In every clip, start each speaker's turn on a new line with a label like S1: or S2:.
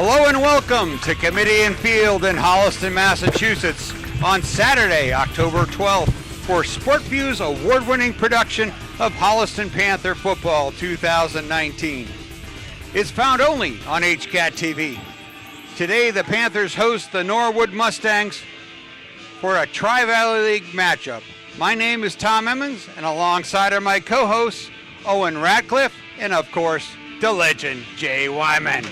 S1: Hello and welcome to Kamitian Field in Holliston, Massachusetts on Saturday, October 12th for SportView's award-winning production of Holliston Panther Football 2019. It's found only on HCAT TV. Today, the Panthers host the Norwood Mustangs for a Tri-Valley League matchup. My name is Tom Emmons, and alongside are my co-hosts, Owen Radcliffe, and of course, the legend, Jay Wyman.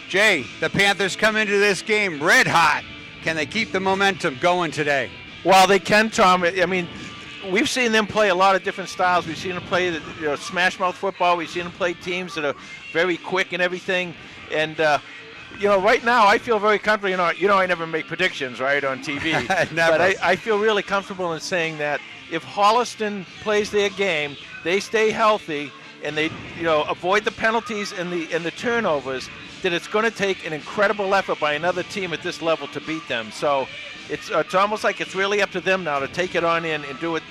S1: Jay, the Panthers come into this game red hot. Can they keep the momentum going today?
S2: Well, they can, Tom. I mean, we've seen them play a lot of different styles. We've seen them play smash mouth football. We've seen them play teams that are very quick and everything. And, right now I feel very comfortable. I never make predictions, right, on TV.
S1: Never.
S2: But I feel really comfortable in saying that if Holliston plays their game, they stay healthy, and they, avoid the penalties and the turnovers, that it's going to take an incredible effort by another team at this level to beat them. So it's almost like it's really up to them now to take it on in and do it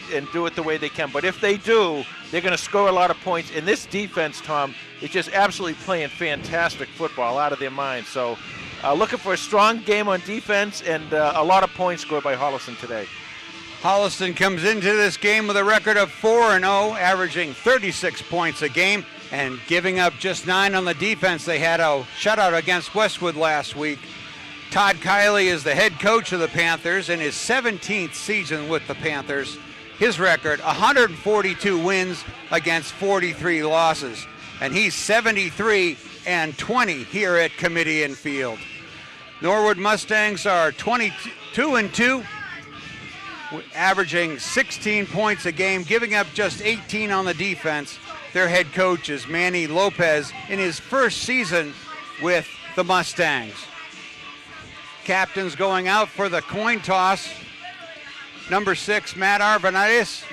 S2: the way they can. But if they do, they're going to score a lot of points. And this defense, Tom, is just absolutely playing fantastic football out of their minds. So looking for a strong game on defense and a lot of points scored by Holliston today.
S1: Holliston comes into this game with a record of 4-0, averaging 36 points a game and giving up just 9 on the defense. They had a shutout against Westwood last week. Todd Kiley is the head coach of the Panthers in his 17th season with the Panthers. His record, 142 wins against 43 losses. And he's 73-20 here at Kamitian Field. Norwood Mustangs are 22-2. Averaging 16 points a game, giving up just 18 on the defense. Their head coach is Manny Lopez in his first season with the Mustangs. Captains going out for the coin toss. Number 6, Matt Arvanitis.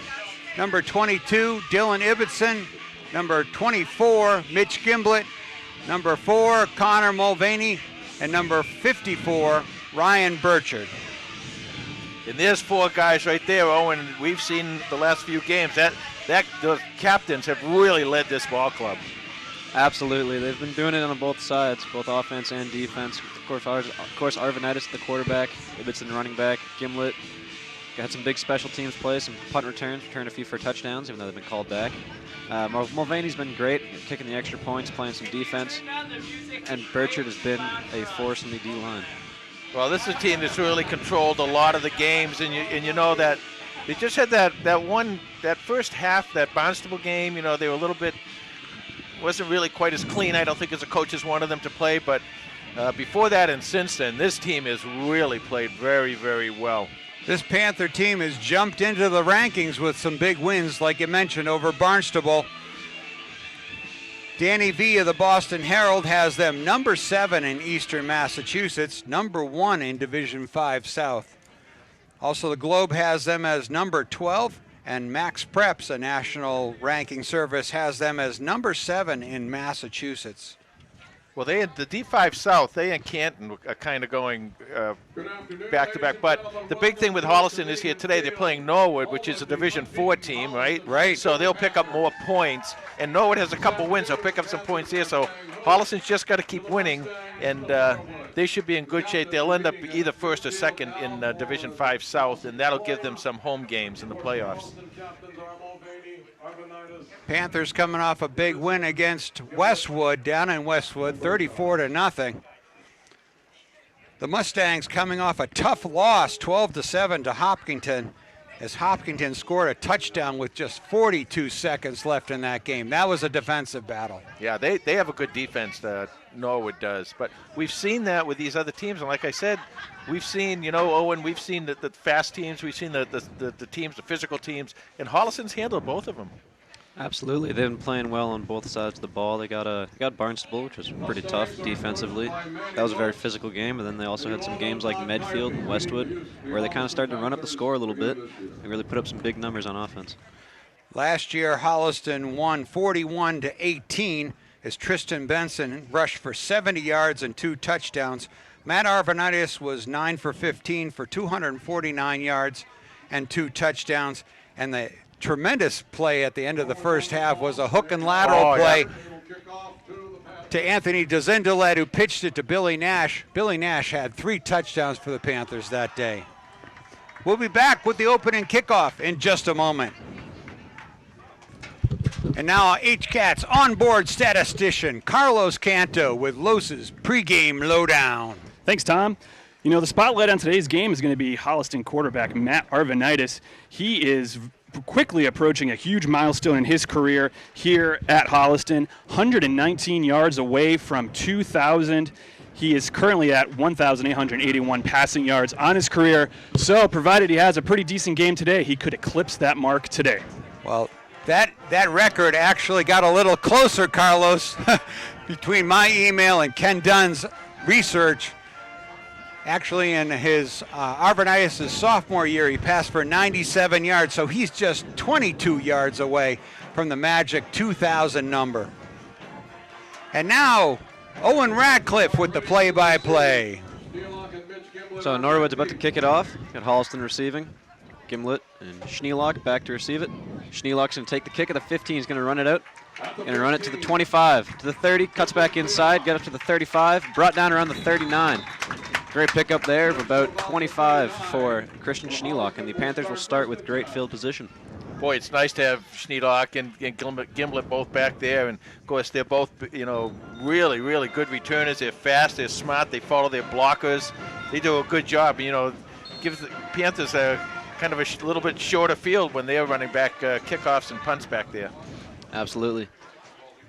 S1: Number 22, Dylan Ibbotson. Number 24, Mitch Gimblett. Number 4, Connor Mulvaney. And number 54, Ryan Burchard.
S2: And there's 4 guys right there, Owen. We've seen the last few games that the captains have really led this ball club.
S3: Absolutely. They've been doing it on both sides, both offense and defense. Of course, Arvanitis, the quarterback, Ibbotson, the running back, Gimblett. Got some big special teams plays, some punt returns, returned a few for touchdowns, even though they've been called back. Mulvaney's been great, kicking the extra points, playing some defense. And Burchard has been a force in the D-line.
S2: Well, this is a team that's really controlled a lot of the games, and you know that they just had that first half, that Barnstable game. They were a little bit, wasn't really quite as clean, I don't think, as the coaches wanted them to play. But before that and since then, this team has really played very, very well.
S1: This Panther team has jumped into the rankings with some big wins, like you mentioned, over Barnstable. Danny V of the Boston Herald has them number 7 in Eastern Massachusetts, number 1 in Division 5 South. Also, the Globe has them as number 12, and Max Preps, a national ranking service, has them as number 7 in Massachusetts.
S2: Well, they had the D5 South. They and Canton are kind of going back to back. But the big thing with Holliston is here today. They're playing Norwood, which is a Division 4 team, right?
S1: Right.
S2: So they'll pick up more points. And Norwood has a couple wins. They'll pick up some points here. So Holliston's just got to keep winning, and they should be in good shape. They'll end up either first or second in Division 5 South, and that'll give them some home games in the playoffs.
S1: Panthers coming off a big win against Westwood, down in Westwood, 34-0. The Mustangs coming off a tough loss, 12-7 to Hopkinton, as Hopkinton scored a touchdown with just 42 seconds left in that game. That was a defensive battle.
S2: Yeah, they have a good defense, Norwood does. But we've seen that with these other teams, and like I said, we've seen, Owen, we've seen the fast teams, we've seen the teams, the physical teams, and Holliston's handled both of them.
S3: Absolutely. They've been playing well on both sides of the ball. They got Barnstable, which was pretty tough defensively. That was a very physical game, and then they also had some games like Medfield and Westwood where they kind of started to run up the score a little bit and really put up some big numbers on offense.
S1: Last year, Holliston won 41-18 as Tristan Benson rushed for 70 yards and 2 touchdowns. Matt Arvanitis was 9 for 15 for 249 yards and 2 touchdowns. And the tremendous play at the end of the first half was a hook and lateral play. to Anthony Dezindalet, who pitched it to Billy Nash. Billy Nash had 3 touchdowns for the Panthers that day. We'll be back with the opening kickoff in just a moment. And now HCAT's onboard statistician, Carlos Canto, with Los's pregame lowdown.
S4: Thanks, Tom. You know, the spotlight on today's game is going to be Holliston quarterback Matt Arvanitis. He is quickly approaching a huge milestone in his career here at Holliston, 119 yards away from 2,000. He is currently at 1,881 passing yards on his career. So, provided he has a pretty decent game today, he could eclipse that mark today.
S1: Well, that record actually got a little closer, Carlos, between my email and Ken Dunn's research. Actually, in his Arvanitis' sophomore year, he passed for 97 yards, so he's just 22 yards away from the magic 2,000 number. And now, Owen Radcliffe with the play-by-play.
S3: So Norwood's about to kick it off. Got Holliston receiving. Gimlet and Schneelock back to receive it. Schneelock's going to take the kick at the 15. He's going to run it out. Going to run it to the 25, to the 30, cuts back inside, get up to the 35, brought down around the 39. Great pickup there of about 25 for Christian Schneelock, and the Panthers will start with great field position.
S2: Boy, it's nice to have Schneelock and Gimlet both back there, and of course they're both, really, really good returners. They're fast, they're smart, they follow their blockers. They do a good job. Gives the Panthers a kind of a little bit shorter field when they're running back kickoffs and punts back there.
S3: Absolutely.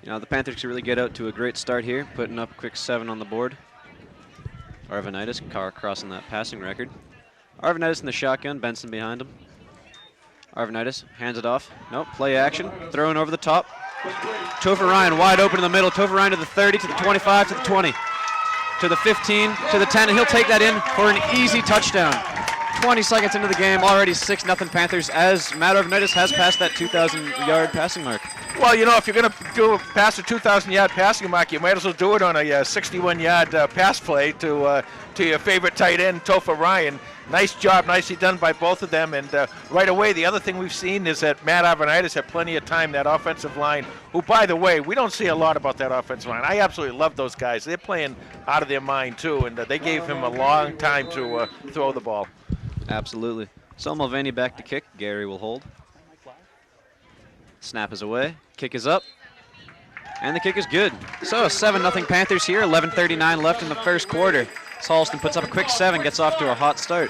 S3: The Panthers can really get out to a great start here, putting up a quick 7 on the board. Arvanitis, crossing that passing record. Arvanitis in the shotgun, Benson behind him. Arvanitis hands it off. Nope, play action, throwing over the top. Topher Ryan wide open in the middle. Topher Ryan to the 30, to the 25, to the 20, to the 15, to the 10, and he'll take that in for an easy touchdown. 20 seconds into the game, already 6-0 Panthers, as Matt Arvanitis has passed that 2,000-yard passing mark.
S2: Well, if you're going to do pass a 2,000-yard passing mark, you might as well do it on a 61-yard pass play to your favorite tight end, Topher Ryan. Nice job, nicely done by both of them. And right away, the other thing we've seen is that Matt Arvanitis had plenty of time, that offensive line, who, by the way, we don't see a lot about that offensive line. I absolutely love those guys. They're playing out of their mind, too, and they gave him a long time to throw the ball.
S3: Absolutely. So Mulvaney back to kick. Gary will hold. Snap is away. Kick is up. And the kick is good. So 7-0 Panthers here. 11:39 left in the first quarter. Holliston puts up a quick 7, gets off to a hot start.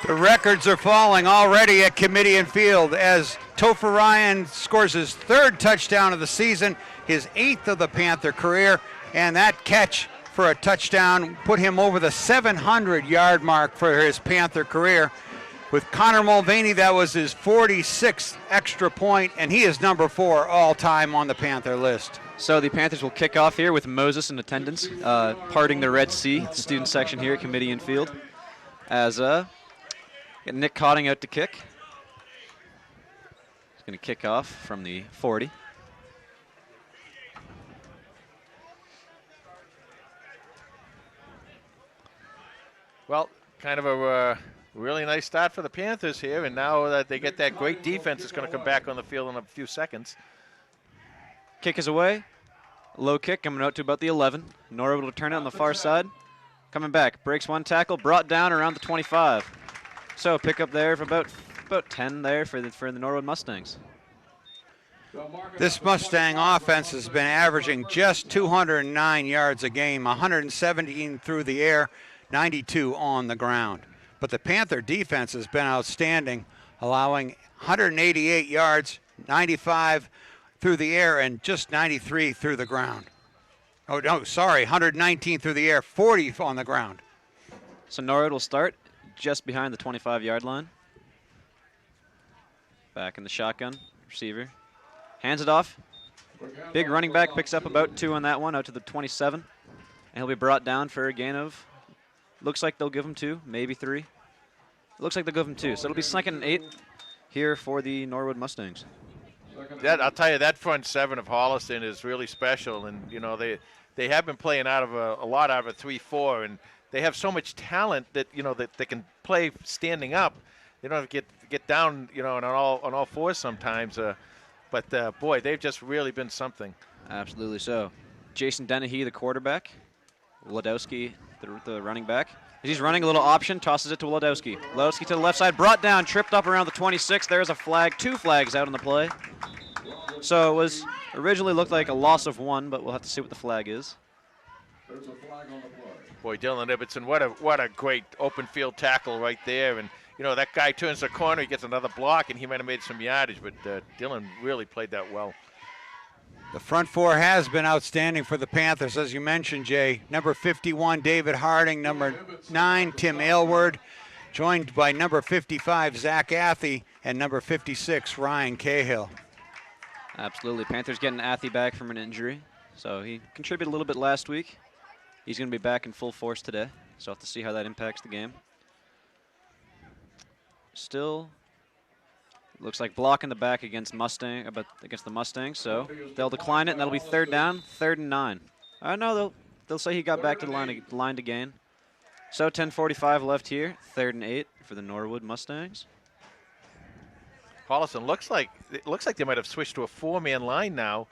S1: The records are falling already at Kamitian Field as Topher Ryan scores his 3rd touchdown of the season, his 8th of the Panther career, and that catch for a touchdown put him over the 700-yard mark for his Panther career. With Connor Mulvaney, that was his 46th extra point, and he is number 4 all-time on the Panther list.
S3: So the Panthers will kick off here with Moses in attendance, parting the Red Sea, the student section here at Kamitian Field. As Nick Cotting out to kick. He's going to kick off from the 40.
S2: Well, kind of a really nice start for the Panthers here, and now that they get that great defense, it's going to come back on the field in a few seconds.
S3: Kick is away. Low kick coming out to about the 11. Norwood will turn it on the far side. Coming back, breaks one tackle, brought down around the 25. So pick up there for about 10 there for the Norwood Mustangs.
S1: This Mustang offense has been averaging just 209 yards a game, 117 through the air, 92 on the ground. But the Panther defense has been outstanding, allowing 188 yards, 95 through the air, and just 93 through the ground. Oh, no, sorry, 119 through the air, 40 on the ground.
S3: So Norwood will start just behind the 25-yard line. Back in the shotgun, receiver. Hands it off. Big running back, picks up about 2 on that one, out to the 27. And he'll be brought down for a gain of, looks like they'll give him 2, maybe 3. It looks like they'll give him 2. So it'll be 2nd and 8 here for the Norwood Mustangs.
S2: I'll tell you, that front 7 of Holliston is really special, and they have been playing out of a lot out of a 3-4, and they have so much talent that that they can play standing up. They don't have to get down on all fours sometimes, but boy, they've just really been something.
S3: Absolutely so. Jason Dennehy, the quarterback. Wladowski, the running back. He's running a little option, tosses it to Wladowski. Wladowski to the left side, brought down, tripped up around the 26. There's a flag, 2 flags out on the play. So it was originally looked like a loss of 1, but we'll have to see what the flag is.
S5: There's a flag on the play.
S2: Boy, Dylan Ibbotson, what a great open field tackle right there. And, you know, that guy turns the corner, he gets another block, and he might have made some yardage, but Dylan really played that well.
S1: The front four has been outstanding for the Panthers, as you mentioned, Jay. Number 51, David Harding. Number 9, Tim Aylward. Joined by number 55, Zach Athey. And number 56, Ryan Cahill.
S3: Absolutely. Panthers getting Athey back from an injury. So he contributed a little bit last week. He's going to be back in full force today. So we'll have to see how that impacts the game. Still looks like block in the back against the Mustangs, so they'll decline it, and that'll be 3rd down, 3rd and 9. No, they'll say he got back to the line to gain. So 10:45 left here, 3rd and 8 for the Norwood Mustangs.
S2: Holliston looks like they might have switched to a 4-man line now,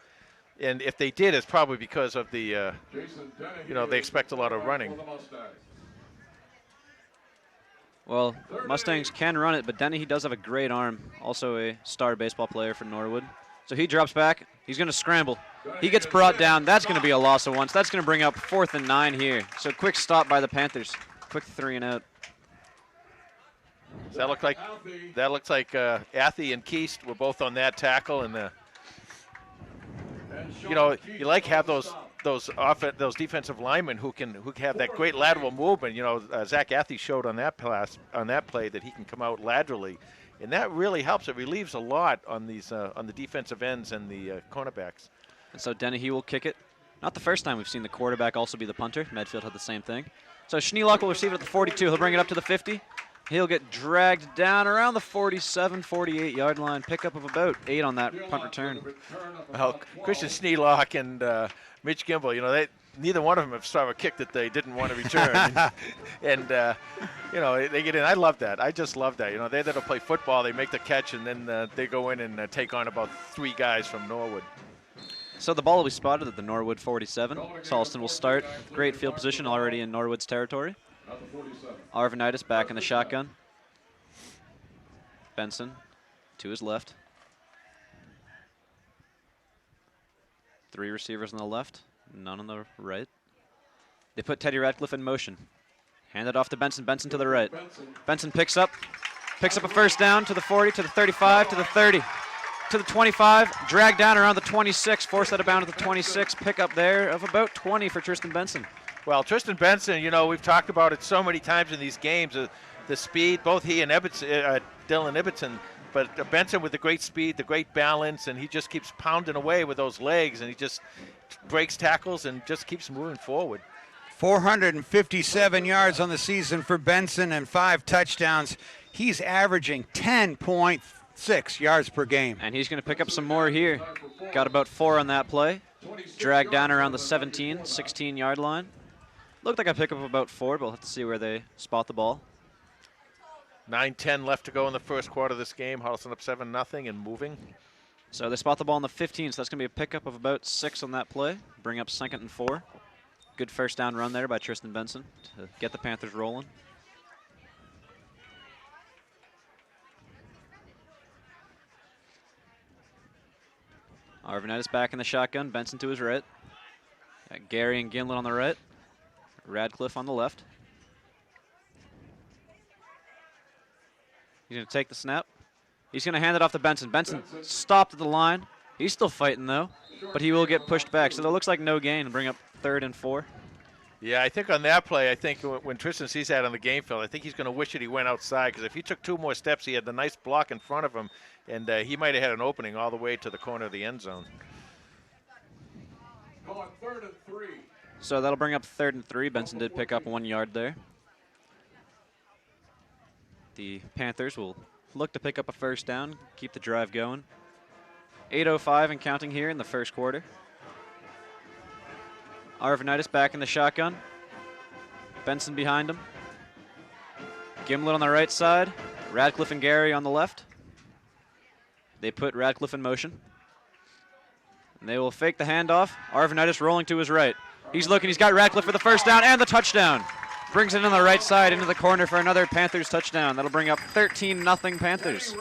S2: and if they did, it's probably because of the they expect a lot of running.
S3: Well, Mustangs can run it, but Denny, he does have a great arm. Also a star baseball player for Norwood. So he drops back. He's going to scramble. He gets brought down. That's going to be a loss of 1. So that's going to bring up 4th and 9 here. So quick stop by the Panthers. Quick 3 and out.
S2: That looks like Athey and Keast were both on that tackle, and you like have those defensive linemen who can have that great lateral movement. Zach Athey showed on that play that he can come out laterally, and that really helps. It relieves a lot on these on the defensive ends and the cornerbacks.
S3: And so Dennehy will kick it. Not the first time we've seen the quarterback also be the punter. Medfield had the same thing. So Schneelock will receive it at the 42. He'll bring it up to the 50. He'll get dragged down around the 47, 48-yard line. Pickup of about 8 on that punt return.
S2: Well, Christian Schneelock and Mitch Gimbel, neither one of them have started a kick that they didn't want to return. and they get in. I love that. I just love that. They that'll play football, they make the catch, and then they go in and take on about 3 guys from Norwood.
S3: So the ball will be spotted at the Norwood 47. Holliston will start. Great field position already in Norwood's territory. Arvanitis back in the shotgun. Benson to his left. 3 receivers on the left, none on the right. They put Teddy Radcliffe in motion. Hand it off to Benson. Benson to the right. Benson picks up a 1st down to the 40, to the 35, to the 30, to the 25. Dragged down around the 26. Forced out of bounds at the 26. Pickup there of about 20 for Tristan Benson.
S2: Well, Tristan Benson, we've talked about it so many times in these games. The speed, both he and Dylan Ibbotson, but Benson with the great speed, the great balance, and he just keeps pounding away with those legs, and he just breaks tackles and just keeps moving forward.
S1: 457 yards on the season for Benson and 5 touchdowns. He's averaging 10.6 yards per game.
S3: And he's going to pick up some more here. Got about 4 on that play. Dragged down around the 17, 16-yard line. Looked like a pickup of about 4, but we'll have to see where they spot the ball.
S2: 9:10 left to go in the first quarter of this game. Holliston up 7-0 and moving.
S3: So they spot the ball on the 15, so that's going to be a pickup of about 6 on that play. Bring up 2nd and 4. Good 1st down run there by Tristan Benson to get the Panthers rolling. Arvanitis back in the shotgun. Benson to his right. Got Gary and Ginlett on the right. Radcliffe on the left. He's going to take the snap. He's going to hand it off to Benson. Benson stopped at the line. He's still fighting, though, but he will get pushed back. So that looks like no gain. Bring up 3rd and 4.
S2: Yeah, I think on that play, when Tristan sees that on the game field, I think he's going to wish that he went outside, because if he took 2 more steps, he had the nice block in front of him, and he might have had an opening all the way to the corner of the end zone.
S5: On 3rd and 3.
S3: So that'll bring up 3rd and 3. Benson did pick up 1 yard there. The Panthers will look to pick up a 1st down, keep the drive going. 8:05 and counting here in the first quarter. Arvanitis back in the shotgun. Benson behind him. Gimlett on the right side. Radcliffe and Gary on the left. They put Radcliffe in motion. And they will fake the handoff. Arvanitis rolling to his right. He's looking. He's got Radcliffe for the first down and the touchdown. Brings it on the right side into the corner for another Panthers touchdown. That'll bring up 13-0 Panthers.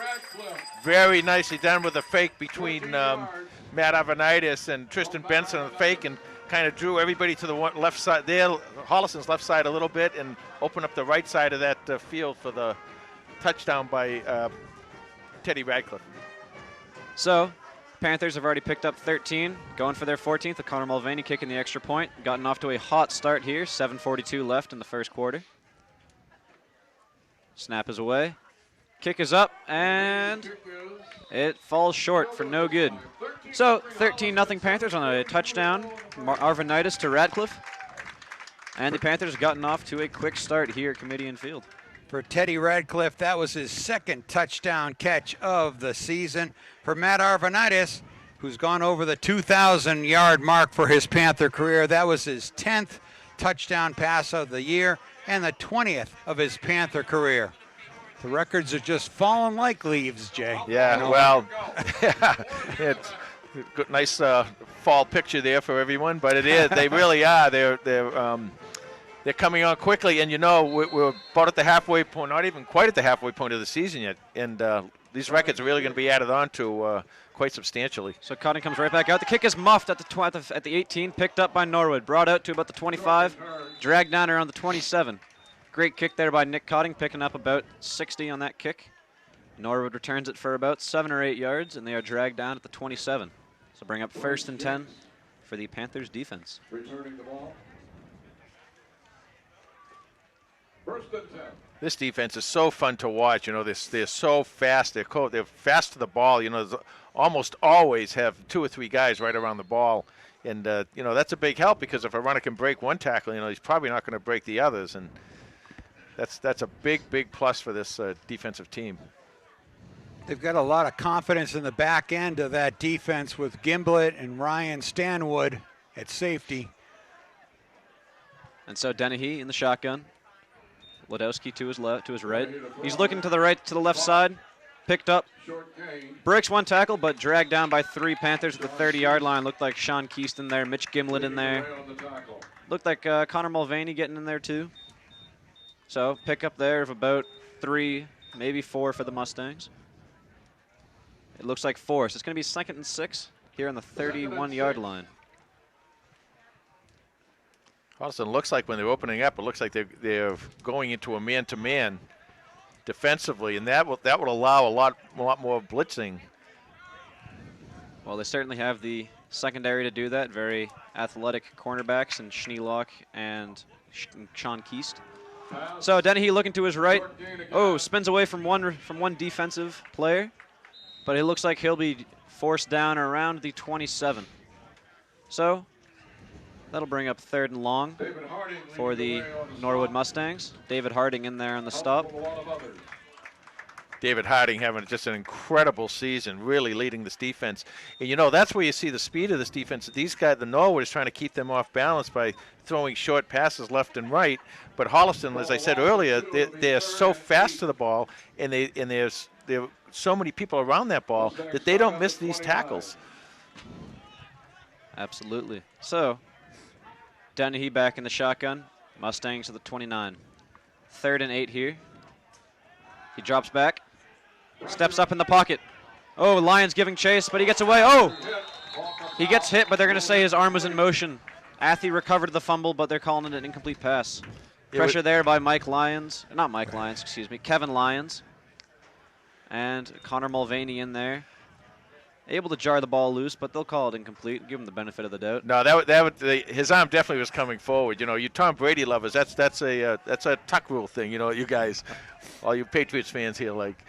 S2: Very nicely done with a fake between Matt Arvanitis and Tristan Benson on the fake, and kind of drew everybody to the left side there, Holliston's left side a little bit, and opened up the right side of that field for the touchdown by Teddy Radcliffe.
S3: So, Panthers have already picked up 13, going for their 14th, with Connor Mulvaney kicking the extra point. Gotten off to a hot start here, 7:42 left in the first quarter. Snap is away. Kick is up, and it falls short for no good. So, 13-0 Panthers on a touchdown. Arvanitis to Radcliffe. And the Panthers have gotten off to a quick start here at Kamitian Field.
S1: For Teddy Radcliffe, that was his second touchdown catch of the season. For Matt Arvanitis, who's gone over the 2,000-yard mark for his Panther career, that was his 10th touchdown pass of the year and the 20th of his Panther career. The records are just falling like leaves, Jay.
S2: Yeah, well, it's a good, nice fall picture there for everyone, but it is. They really are. They're coming on quickly, and we're about at the halfway point, not even quite at the halfway point of the season yet, and these records are really going to be added on to quite substantially.
S3: So Cotton comes right back out. The kick is muffed at the 18, picked up by Norwood, brought out to about the 25, dragged down around the 27. Great kick there by Nick Cotting, picking up about 60 on that kick. Norwood returns it for about 7 or 8 yards, and they are dragged down at the 27. So bring up 1st and 10 for the Panthers defense.
S5: Returning the ball. 1st and 10.
S2: This defense is so fun to watch. They're so fast. They're fast to the ball. Almost always have 2 or 3 guys right around the ball. And, that's a big help, because if a runner can break one tackle, he's probably not going to break the others. And that's a big, big plus for this defensive team.
S1: They've got a lot of confidence in the back end of that defense with Gimblett and Ryan Stanwood at safety.
S3: And so Dennehy in the shotgun. Ladowski to his left, to his right. He's looking to the right, to the left side. Picked up. Breaks one tackle, but dragged down by 3 Panthers at the 30-yard line. Looked like Sean Keaston there, Mitch Gimlett in there. Looked like Connor Mulvaney getting in there too. So pick up there of about 3, maybe 4 for the Mustangs. It looks like 4, so it's going to be 2nd and 6 here on the 31-yard line.
S2: Holliston looks like when they're opening up, it looks like they're going into a man-to-man defensively, and that will allow a lot more blitzing.
S3: Well, they certainly have the secondary to do that. Very athletic cornerbacks in Schneelock and Sean Keast. So Dennehy looking to his right. Oh, spins away from one defensive player, but it looks like he'll be forced down around the 27. So that'll bring up 3rd and long for the Norwood Mustangs. David Harding in there on the stop.
S2: David Harding having just an incredible season, really leading this defense. And that's where you see the speed of this defense. These guys, the Norwood, is trying to keep them off balance by throwing short passes left and right. But Holliston, as I said earlier, they're so fast to the ball, and there's so many people around that ball that they don't miss these tackles.
S3: Absolutely. So Dennehy back in the shotgun. Mustangs to the 29. 3rd and 8 here. He drops back. Steps up in the pocket. Oh, Lyons giving chase, but he gets away. Oh! He gets hit, but they're going to say his arm was in motion. Athey recovered the fumble, but they're calling it an incomplete pass. Pressure there by Kevin Lyons. And Connor Mulvaney in there. Able to jar the ball loose, but they'll call it incomplete. Give him the benefit of the doubt.
S2: No, his arm definitely was coming forward. You Tom Brady lovers. That's a tuck rule thing. You guys, all you Patriots fans here, like.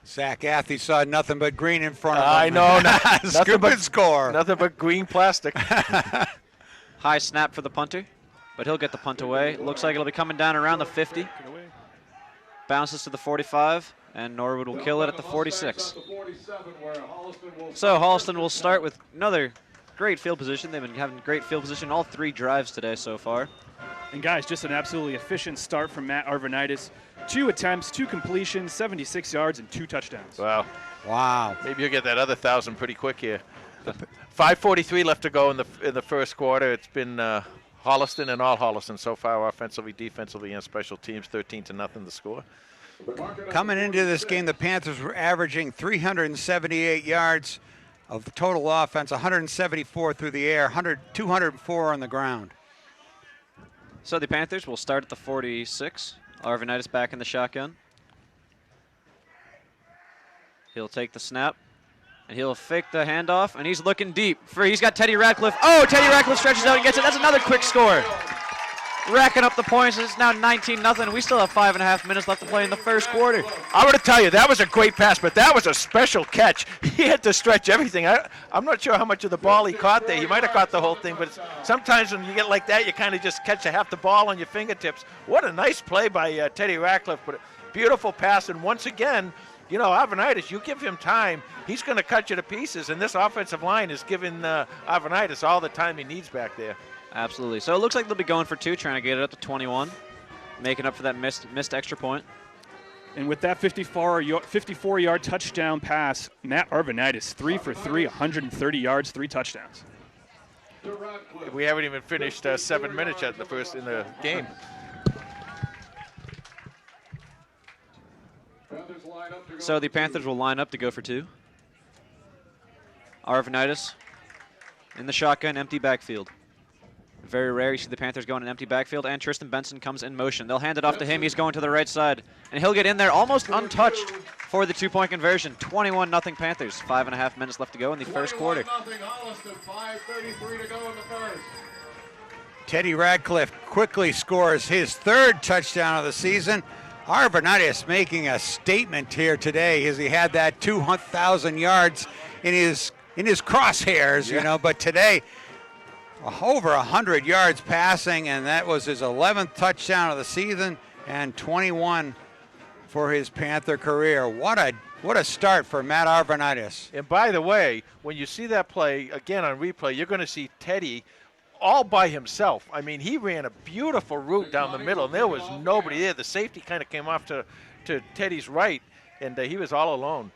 S1: Zach Athey saw nothing but green in front of him.
S2: I know,
S1: nothing but score.
S2: Nothing but green plastic.
S3: High snap for the punter, but he'll get the punt away. Looks like it'll be coming down around the 50. Bounces to the 45. And Norwood will kill it at the 46. So Holliston will start with another great field position. They've been having great field position all 3 drives today so far.
S4: And guys, just an absolutely efficient start from Matt Arvanitis. 2 attempts, 2 completions, 76 yards, and 2 touchdowns.
S2: Wow.
S1: Wow.
S2: Maybe you'll get that other 1,000 pretty quick here. 5:43 left to go in the first quarter. It's been Holliston and all Holliston so far, offensively, defensively, and special teams. 13-0 the score.
S1: Coming into this game, the Panthers were averaging 378 yards of the total offense, 174 through the air, 204 on the ground.
S3: So the Panthers will start at the 46. Arvanitis back in the shotgun. He'll take the snap, and he'll fake the handoff, and he's looking deep. He's got Teddy Radcliffe. Oh, Teddy Radcliffe stretches out and gets it. That's another quick score. Racking up the points. It's now 19-0. We still have 5.5 minutes left to play in the first quarter.
S2: I'm going to tell you, that was a great pass, but that was a special catch. He had to stretch everything. I'm not sure how much of the ball he caught there. He might have caught the whole thing, but sometimes when you get like that, you kind of just catch half the ball on your fingertips. What a nice play by Teddy Radcliffe, but beautiful pass. And once again, you know, Arvanitis, you give him time, he's going to cut you to pieces, and this offensive line is giving Arvanitis all the time he needs back there.
S3: Absolutely. So it looks like they'll be going for 2, trying to get it up to 21, making up for that missed extra point.
S4: And with that 54-yard touchdown pass, Matt Arvanitis, 3 for 3, 130 yards, 3 touchdowns.
S2: We haven't even finished 7 minutes yet in the game.
S3: So the Panthers will line up to go for 2. Arvanitis in the shotgun, empty backfield. Very rare you see the Panthers go in an empty backfield, and Tristan Benson comes in motion. They'll hand it off to him. He's going to the right side, and he'll get in there almost untouched for the 2-point conversion. 21-0 Panthers. 5.5 minutes left to go in the first quarter.
S5: 5:33 to go in the first.
S1: Teddy Radcliffe quickly scores his 3rd touchdown of the season. Arvanitis making a statement here today as he had that 200,000 yards in his crosshairs, you know, but today over 100 yards passing, and that was his 11th touchdown of the season and 21 for his Panther career. What a start for Matt Arvanitis.
S2: And by the way, when you see that play again on replay, you're going to see Teddy all by himself. I mean, he ran a beautiful route down the middle, and there was nobody there. The safety kind of came off to Teddy's right, and he was all alone.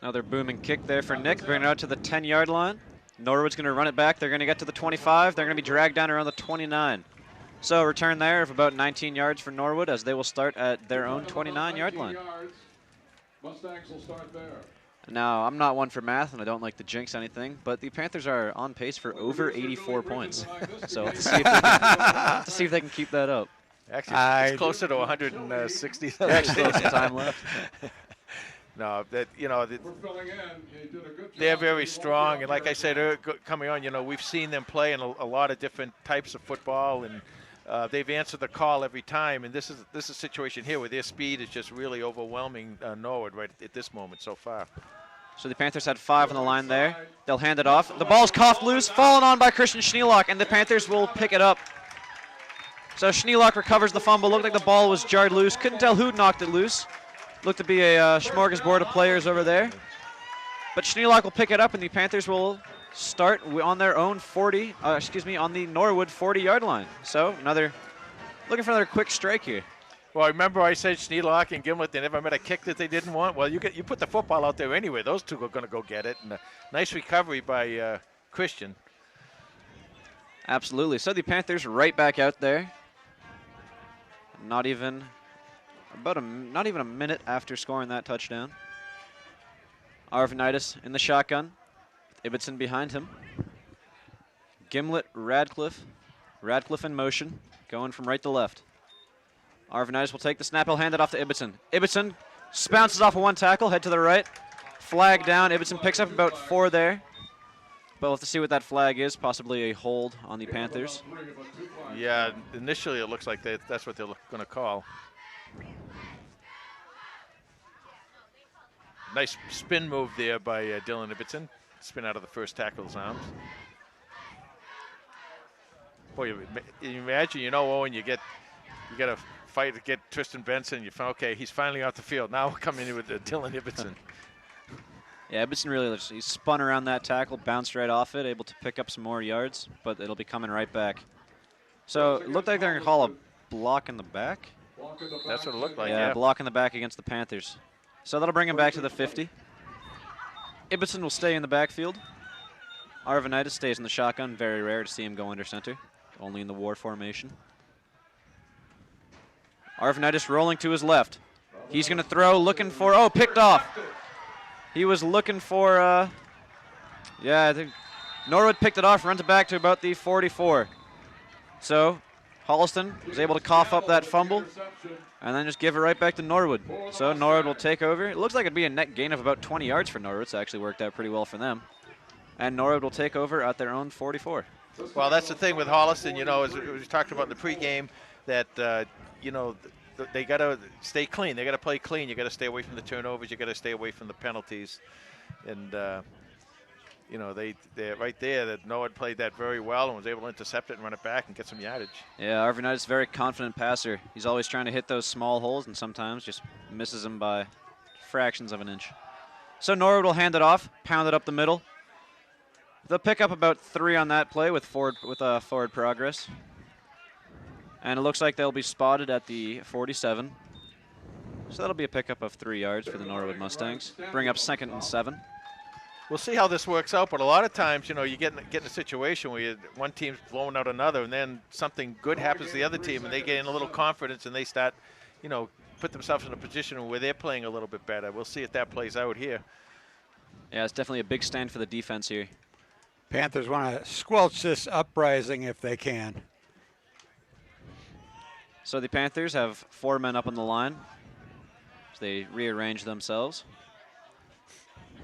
S3: Another booming kick there for Nick, bringing it out to the 10-yard line. Norwood's going to run it back. They're going to get to the 25. They're going to be dragged down around the 29. So a return there of about 19 yards for Norwood as they will start at their own 29-yard line.
S5: Mustangs will start there.
S3: Now, I'm not one for math, and I don't like to jinx anything, but the Panthers are on pace for over 84 points. So let's see if they can keep that up.
S2: Actually, it's closer to 160.
S3: Still some time left.
S2: No, that
S5: We're filling in. He did a good job.
S2: they're very strong, and like I said, coming on, you know, we've seen them play in a lot of different types of football, and they've answered the call every time. And this is a situation here where their speed is just really overwhelming Norwood right at this moment so far.
S3: So the Panthers had 5 on the line there. They'll hand it off. The ball's coughed loose, fallen on by Christian Schneelock, and the Panthers will pick it up. So Schneelock recovers the fumble. Looked like the ball was jarred loose. Couldn't tell who knocked it loose. Looked to be a smorgasbord of players over there. But Schneelock will pick it up, and the Panthers will start on their own on the Norwood 40-yard line. So looking for another quick strike here.
S2: Well, remember I said Schneelock and Gimlet, they never met a kick that they didn't want. Well, you put the football out there anyway. Those two are going to go get it. And a nice recovery by Christian.
S3: Absolutely. So the Panthers right back out there. Not even a minute after scoring that touchdown. Arvanitis in the shotgun. Ibbotson behind him. Gimlet, Radcliffe. Radcliffe in motion, going from right to left. Arvanitis will take the snap. He'll hand it off to Ibbotson. Ibbotson bounces off of one tackle, head to the right. Flag down. Ibbotson picks up about 4 there. But we'll have to see what that flag is. Possibly a hold on the Panthers.
S2: Yeah, initially it looks like that's what they're going to call. Nice spin move there by Dylan Ibbotson. Spin out of the first tackle's arms. Boy, you imagine, Owen, you got to fight to get Tristan Benson. You find, okay, he's finally off the field. Now we're coming in with Dylan Ibbotson.
S3: Yeah, Ibbotson really he spun around that tackle, bounced right off it, able to pick up some more yards, but it'll be coming right back. So it looked like they're going to call a block in the back.
S2: That's what it looked like,
S3: yeah. Block in the back against the Panthers. So that'll bring him back to the 50. Ibbotson will stay in the backfield. Arvanitis stays in the shotgun. Very rare to see him go under center. Only in the war formation. Arvanitis rolling to his left. He's going to throw, looking for, oh, picked off. He was looking for, yeah, I think Norwood picked it off, runs it back to about the 44. So Holliston was able to cough up that fumble and then just give it right back to Norwood. So Norwood will take over. It looks like it'd be a net gain of about 20 yards for Norwood. It's actually worked out pretty well for them. And Norwood will take over at their own 44.
S2: Well, that's the thing with Holliston, you know, as we talked about in the pregame, that, you know, they got to stay clean. They got to play clean. You got to stay away from the turnovers. You got to stay away from the penalties. And, you know, they're right there that Norwood played that very well and was able to intercept it and run it back and get some yardage.
S3: Yeah, Arvanitis is a very confident passer. He's always trying to hit those small holes and sometimes just misses them by fractions of an inch. So Norwood will hand it off, pound it up the middle. They'll pick up about 3 on that play with forward progress. And it looks like they'll be spotted at the 47. So that'll be a pickup of 3 yards for the Norwood Mustangs. Bring up 2nd and 7.
S2: We'll see how this works out, but a lot of times, you know, you get in a situation where one team's blowing out another, and then something good happens to the other team, and they get in a little confidence, and they start, you know, put themselves in a position where they're playing a little bit better. We'll see if that plays out here.
S3: Yeah, it's definitely a big stand for the defense here.
S1: Panthers want to squelch this uprising if they can.
S3: So the Panthers have 4 men up on the line. So they rearrange themselves.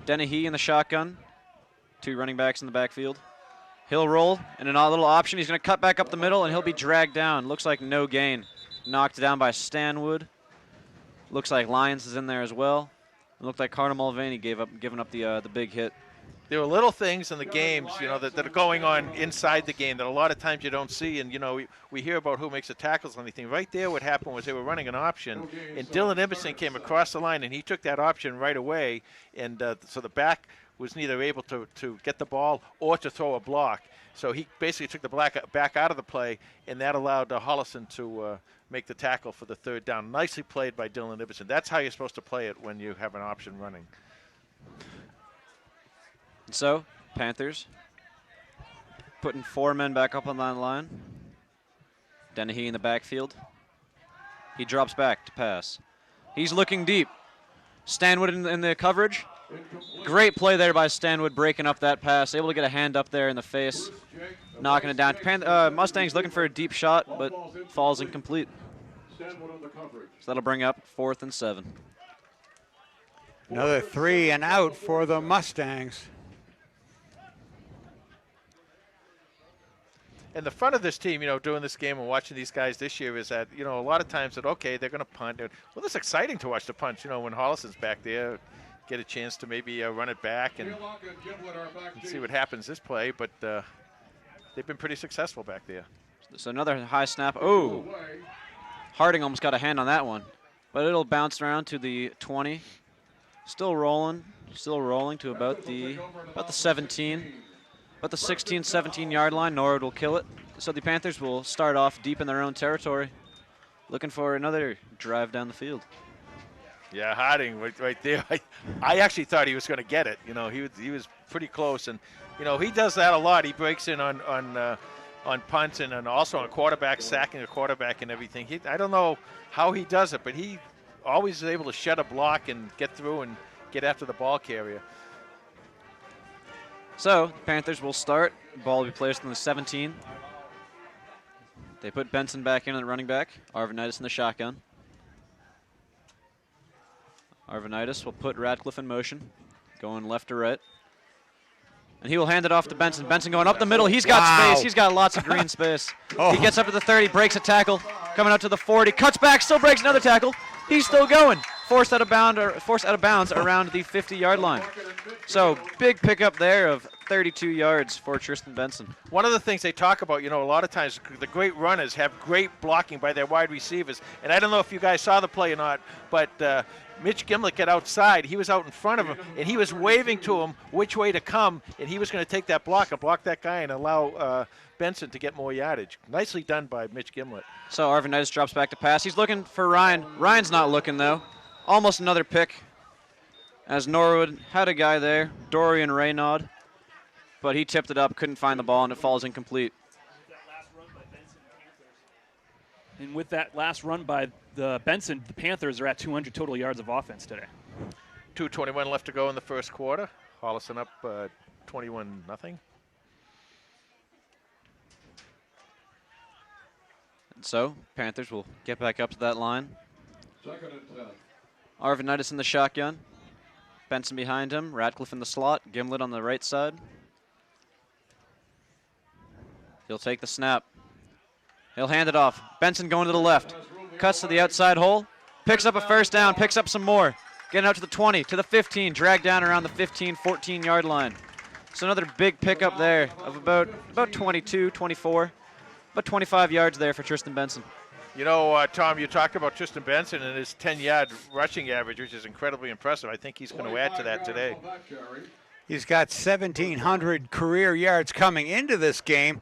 S3: Dennehy in the shotgun. 2 running backs in the backfield. He'll roll in a little option. He's going to cut back up the middle, and he'll be dragged down. Looks like no gain. Knocked down by Stanwood. Looks like Lyons is in there as well. It looked like Cardinal Mulvaney giving up the big hit.
S2: There were little things in the games, you know, that are going on inside the game that a lot of times you don't see. And, you know, we hear about who makes the tackles or anything. Right there what happened was they were running an option, and Dylan Emerson came across the line, and he took that option right away. And so the back was neither able to get the ball or to throw a block. So he basically took the back out of the play, and that allowed Holliston to make the tackle for the 3rd down. Nicely played by Dylan Emerson. That's how you're supposed to play it when you have an option running.
S3: So, Panthers putting 4 men back up on that line. Dennehy in the backfield. He drops back to pass. He's looking deep. Stanwood in the coverage. Great play there by Stanwood, breaking up that pass. Able to get a hand up there in the face, knocking it down. Mustangs looking for a deep shot, but falls incomplete. So that'll bring up 4th and 7.
S1: Another 3 and out for the Mustangs.
S2: And the fun of this team, you know, doing this game and watching these guys this year is that, you know, a lot of times that, okay, they're going to punt. Well, it's exciting to watch the punch, you know, when Holliston's back there, get a chance to maybe run it back and see what happens this play. But they've been pretty successful back there.
S3: So another high snap. Oh, Harding almost got a hand on that one. But it'll bounce around to the 20. Still rolling to about the 17. About the 16, 17-yard line. Norwood will kill it. So the Panthers will start off deep in their own territory, looking for another drive down the field.
S2: Yeah, Harding right there. I actually thought he was going to get it. You know, he was pretty close, and you know he does that a lot. He breaks in on punts and also on quarterback, sacking a quarterback and everything. I don't know how he does it, but he always is able to shed a block and get through and get after the ball carrier.
S3: So, Panthers will start. Ball will be placed on the 17. They put Benson back in at running back. Arvanitis in the shotgun. Arvanitis will put Radcliffe in motion, going left to right. And he will hand it off to Benson. Benson going up the middle. He's got space. He's got lots of green space. He gets up to the 30, breaks a tackle. Coming out to the 40, cuts back, still breaks another tackle. He's still going. Forced out of bounds around the 50-yard line. So big pickup there of 32 yards for Tristan Benson.
S2: One of the things they talk about, you know, a lot of times the great runners have great blocking by their wide receivers. And I don't know if you guys saw the play or not, but Mitch Gimlet got outside. He was out in front of him, and he was waving to him which way to come, and he was going to take that block and block that guy and allow Benson to get more yardage. Nicely done by Mitch Gimlet.
S3: So Arvanitis drops back to pass. He's looking for Ryan. Ryan's not looking, though. Almost another pick, as Norwood had a guy there, Dorian Raynaud. but he tipped it up, couldn't find the ball, and it falls incomplete.
S4: And with that last run by the Benson, the Panthers are at 200 total yards of offense today.
S2: 2:21 left to go in the first quarter. Holliston up 21-0.
S3: And so, Panthers will get back up to that line.
S5: 2nd and 10.
S3: Arvanitis in the shotgun. Benson behind him. Radcliffe in the slot. Gimlet on the right side. He'll take the snap. He'll hand it off. Benson going to the left. Cuts to the outside hole. Picks up a first down. Picks up some more. Getting out to the 20, to the 15. Dragged down around the 15, 14-yard line. So another big pickup there of about 22, 24. About 25 yards there for Tristan Benson.
S2: You know, Tom, you talked about Tristan Benson and his 10-yard rushing average, which is incredibly impressive. I think he's going to add to that today.
S1: He's got 1,700 career yards coming into this game,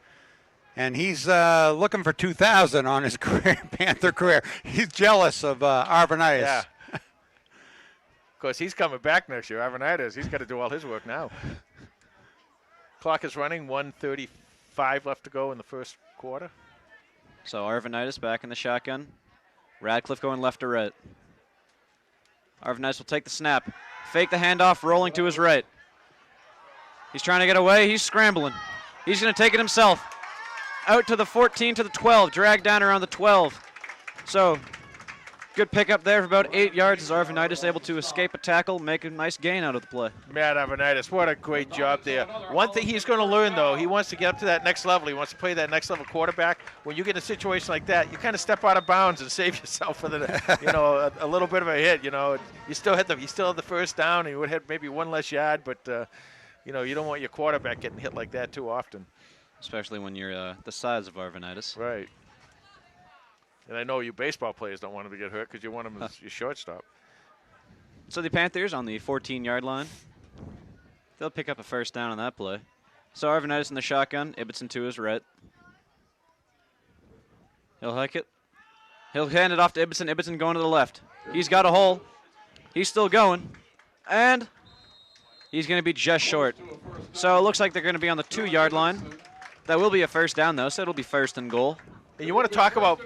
S1: and he's looking for 2,000 on his career, Panther career. He's jealous of Arvanitis.
S2: Yeah. Of course, he's coming back next year. Arvanitis, he's got to do all his work now. Clock is running, 1:35 left to go in the first quarter.
S3: So Arvanitis back in the shotgun. Radcliffe going left to right. Arvanitis will take the snap. Fake the handoff, rolling to his right. He's trying to get away. He's scrambling. He's going to take it himself. Out to the 14, to the 12. Dragged down around the 12. So good pickup there for about 8 yards as Arvanitis able to escape a tackle, make a nice gain out of the play.
S2: Matt Arvanitis, what a great job there. One thing he's going to learn, though, he wants to get up to that next level. He wants to play that next level quarterback. When you get in a situation like that, you kind of step out of bounds and save yourself for the, a little bit of a hit. You still have the first down, and you would have maybe one less yard, but you don't want your quarterback getting hit like that too often.
S3: Especially when you're the size of Arvanitis.
S2: Right. And I know you baseball players don't want him to get hurt because you want him as your shortstop.
S3: So the Panthers on the 14-yard line. They'll pick up a first down on that play. So Arvanitis in the shotgun. Ibbotson to his right. He'll hike it. He'll hand it off to Ibbotson. Ibbotson going to the left. He's got a hole. He's still going. And he's going to be just short. So it looks like they're going to be on the 2-yard line. That will be a first down, though, so it'll be 1st and goal.
S2: And you want to talk about,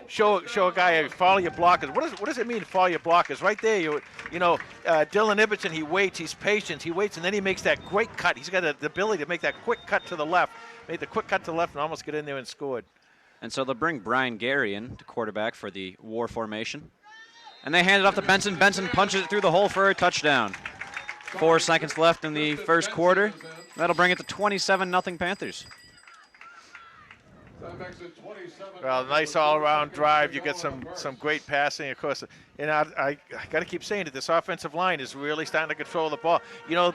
S2: show a guy follow your blockers. What does it mean, follow your blockers? Right there, Dylan Ibbotson, he waits, he's patient, he waits, and then he makes that great cut. He's got the ability to make that quick cut to the left. Made the quick cut to the left and almost get in there and scored.
S3: And so they'll bring Brian Gary in to quarterback for the war formation. And they hand it off to Benson. Benson punches it through the hole for a touchdown. 4 seconds left in the first quarter. That'll bring it to 27-0 Panthers.
S2: Well, nice all-around drive. You get some great passing, of course. And I got to keep saying that this offensive line is really starting to control the ball.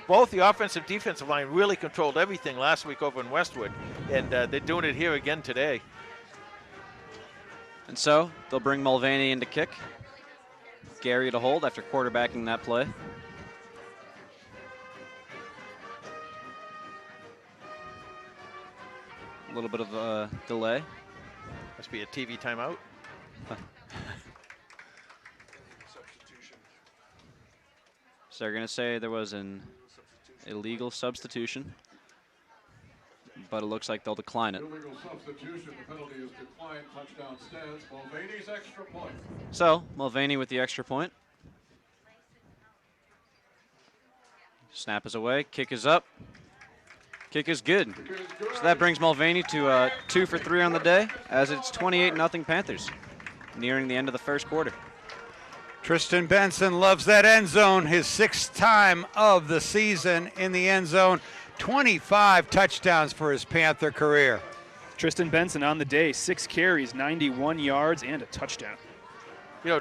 S2: Both the offensive defensive line really controlled everything last week over in Westwood, and they're doing it here again today.
S3: And so they'll bring Mulvaney in to kick. Gary to hold after quarterbacking that play. A little bit of a delay.
S2: Must be a TV timeout.
S3: So they're going to say there was an illegal substitution, but it looks like they'll decline it.
S5: Illegal substitution. The penalty is declined. Touchdown stands. Mulvaney's extra point.
S3: So Mulvaney with the extra point. Snap is away. Kick is up. Kick is good. So that brings Mulvaney to 2 for 3 on the day, as it's 28-0 Panthers, nearing the end of the first quarter.
S1: Tristan Benson loves that end zone, his 6th time of the season in the end zone. 25 touchdowns for his Panther career.
S4: Tristan Benson on the day, 6 carries, 91 yards, and a touchdown.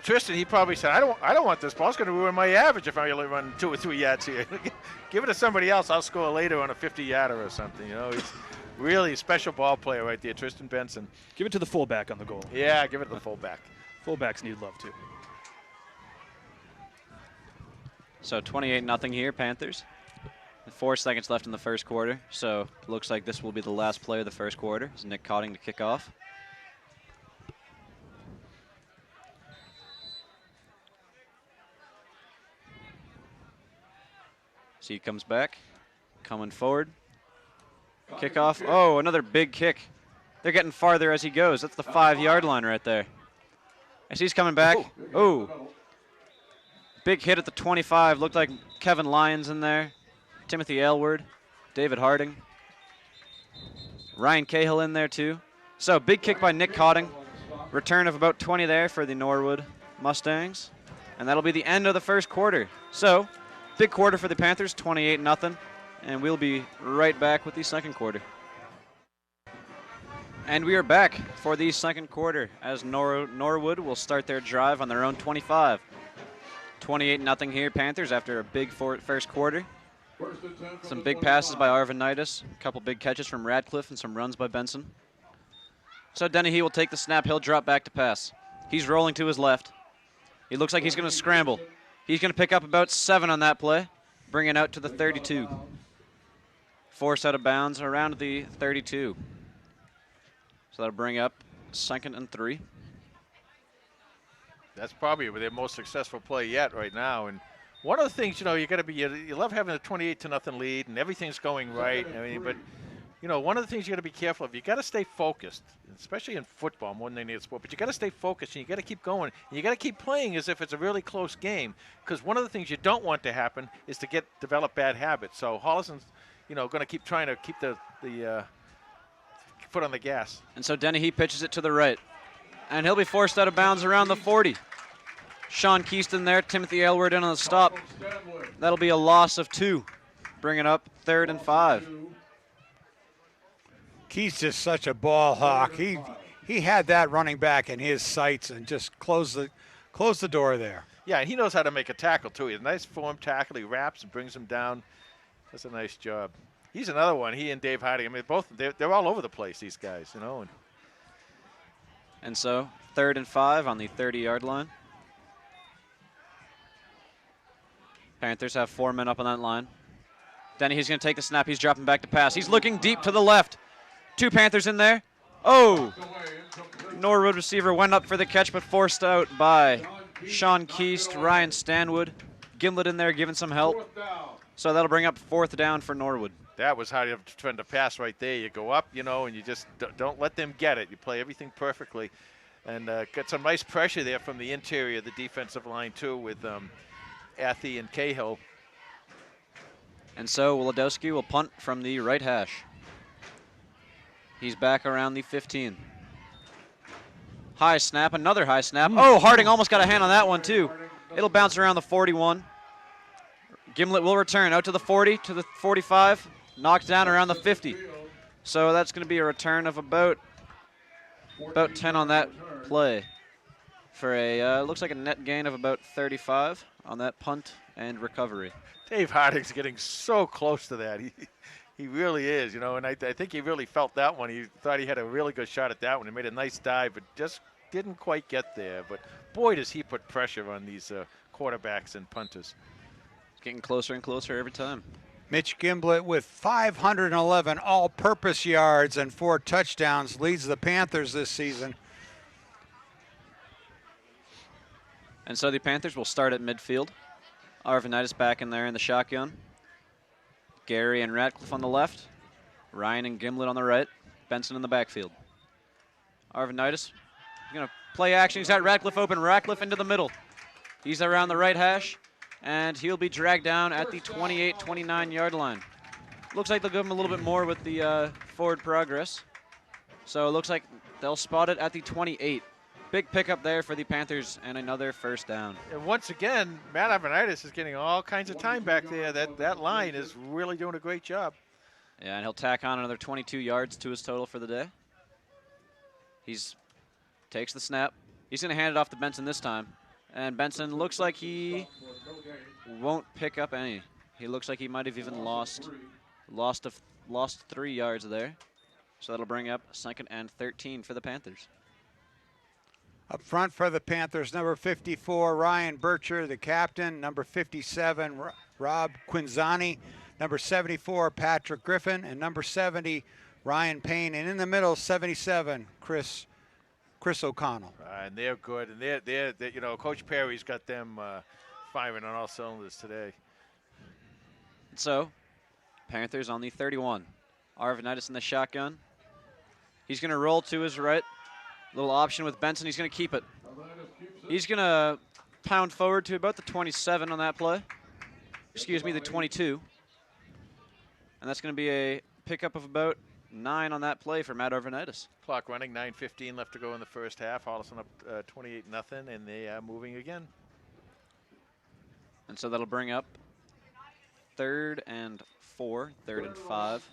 S2: Tristan, he probably said, I don't want this ball. It's going to ruin my average if I only run 2 or 3 yards here. Give it to somebody else. I'll score later on a 50-yarder or something. He's really a special ball player right there, Tristan Benson.
S4: Give it to the fullback on the goal.
S2: Yeah, give it to the fullback.
S4: Fullbacks need love, too.
S3: So 28-0 here, Panthers. 4 seconds left in the first quarter, so it looks like this will be the last play of the first quarter. It's Nick Cotting to kick off. So he comes back, coming forward. Kickoff. Oh, another big kick. They're getting farther as he goes. That's the 5-yard line right there. As he's coming back. Oh. Big hit at the 25. Looked like Kevin Lyons in there. Timothy Aylward. David Harding. Ryan Cahill in there too. So big kick by Nick Cotting. Return of about 20 there for the Norwood Mustangs. And that'll be the end of the first quarter. So big quarter for the Panthers, 28-0. And we'll be right back with the second quarter. And we are back for the second quarter as Norwood will start their drive on their own 25. 28-0 here, Panthers, after a big first quarter. Some big passes by Arvanitis, a couple big catches from Radcliffe, and some runs by Benson. So Dennehy will take the snap. He'll drop back to pass. He's rolling to his left. He looks like he's going to scramble. He's going to pick up about 7 on that play, bring it out to the 32. Forced out of bounds around the 32. So that'll bring up 2nd and 3.
S2: That's probably their most successful play yet right now. And one of the things, you know, you love having a 28-0 lead and everything's going right. I mean, but, you know, one of the things you got to be careful of, you got to stay focused, especially in football more than any other sport. But you got to stay focused and you got to keep going. And you got to keep playing as if it's a really close game, because one of the things you don't want to happen is to develop bad habits. So Holliston's, you know, going to keep trying to keep the foot on the gas.
S3: And so Dennehy pitches it to the right. And he'll be forced out of bounds around the 40. Sean Keaston there, Timothy Aylward in on the stop. That'll be a loss of 2. Bringing up 3rd and 5.
S1: Keith's just such a ball hawk. He had that running back in his sights and just closed the door there.
S2: Yeah, and he knows how to make a tackle too. He has a nice form tackle. He wraps and brings him down. That's a nice job. He's another one. He and Dave Harding. I mean, they're all over the place, these guys, you know.
S3: And so 3rd and 5 on the 30-yard line. Panthers have 4 men up on that line. Dennehy's going to take the snap. He's dropping back to pass. He's looking deep to the left. 2 Panthers in there. Oh! Norwood receiver went up for the catch, but forced out by Sean Keast, Ryan Stanwood. Gimlet in there giving some help. So that'll bring up 4th down for Norwood.
S2: That was how you defend a pass right there. You go up, you know, and you just don't let them get it. You play everything perfectly. And got some nice pressure there from the interior of the defensive line, too, with Athy and Cahill.
S3: And so Wolodowski will punt from the right hash. He's back around the 15. High snap, another high snap. Oh, Harding almost got a hand on that one, too. It'll bounce around the 41. Gimlet will return out to the 40, to the 45. Knocked down around the 50. So that's going to be a return of about 10 on that play. For a, looks like a net gain of about 35 on that punt and recovery.
S2: Dave Harding's getting so close to that. He really is, you know, and I think he really felt that one. He thought he had a really good shot at that one. He made a nice dive, but just didn't quite get there. But boy, does he put pressure on these quarterbacks and punters.
S3: It's getting closer and closer every time.
S1: Mitch Gimblett with 511 all-purpose yards and 4 touchdowns leads the Panthers this season.
S3: And so the Panthers will start at midfield. Arvanitis back in there in the shotgun. Gary and Radcliffe on the left. Ryan and Gimlet on the right. Benson in the backfield. Arvanitis going to play action. He's got Radcliffe open. Radcliffe into the middle. He's around the right hash. And he'll be dragged down at the 28, 29-yard line. Looks like they'll give him a little bit more with the forward progress. So it looks like they'll spot it at the 28. Big pickup there for the Panthers and another first down.
S2: And once again, Matt Arvanitis is getting all kinds of time back there. That line is really doing a great job.
S3: Yeah, and he'll tack on another 22 yards to his total for the day. He's takes the snap. He's going to hand it off to Benson this time. And Benson looks like he won't pick up any. He looks like he might have even lost 3 yards there. So that'll bring up 2nd and 13 for the Panthers.
S1: Up front for the Panthers, number 54, Ryan Bircher, the captain. Number 57, Rob Quinzani. Number 74, Patrick Griffin. And number 70, Ryan Payne. And in the middle, 77, Chris O'Connell.
S2: And they're good. And they're you know, Coach Perry's got them firing on all cylinders today.
S3: So, Panthers on the 31. Arvanitis in the shotgun. He's going to roll to his right. Little option with Benson. He's going to keep it. He's going to pound forward to about the 27 on that play. Excuse me, the 22. And that's going to be a pickup of about 9 on that play for Matt Arvanitis.
S2: Clock running, 9:15 left to go in the first half. Holliston up 28-0, and they are moving again.
S3: And so that'll bring up 3rd and 4, 3rd and 5.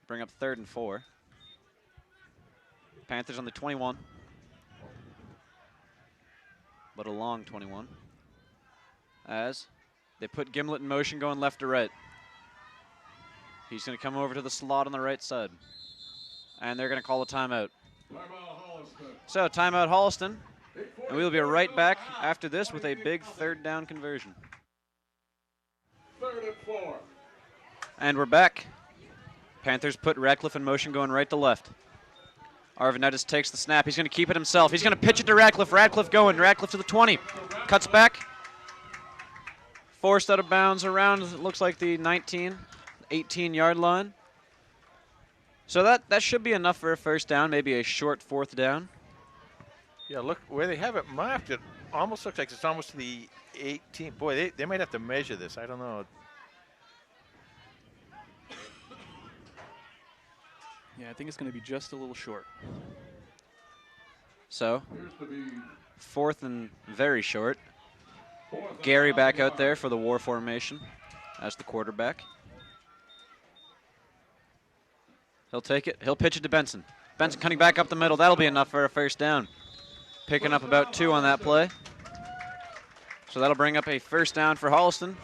S3: Bring up 3rd and 4. Panthers on the 21. But a long 21. As they put Gimlet in motion going left to right. He's going to come over to the slot on the right side. And they're going to call a timeout. So timeout Holliston. And we'll be right back after this with a big 3rd down conversion.
S5: 3rd and 4.
S3: And we're back. Panthers put Radcliffe in motion going right to left. Arvanitis takes the snap. He's going to keep it himself. He's going to pitch it to Radcliffe. Radcliffe going. Radcliffe to the 20. Cuts back. Forced out of bounds around, it looks like the 19, 18-yard line. So that should be enough for a first down, maybe a short 4th down.
S2: Yeah, look where they have it marked. It almost looks like it's almost to the 18. Boy, they might have to measure this. I don't know.
S4: Yeah, I think it's going to be just a little short.
S3: So, 4th and very short. Gary back out there for the war formation as the quarterback. He'll take it. He'll pitch it to Benson. Benson cutting back up the middle. That'll be enough for a first down. Picking up about 2 on that play. So that'll bring up a first down for Holliston.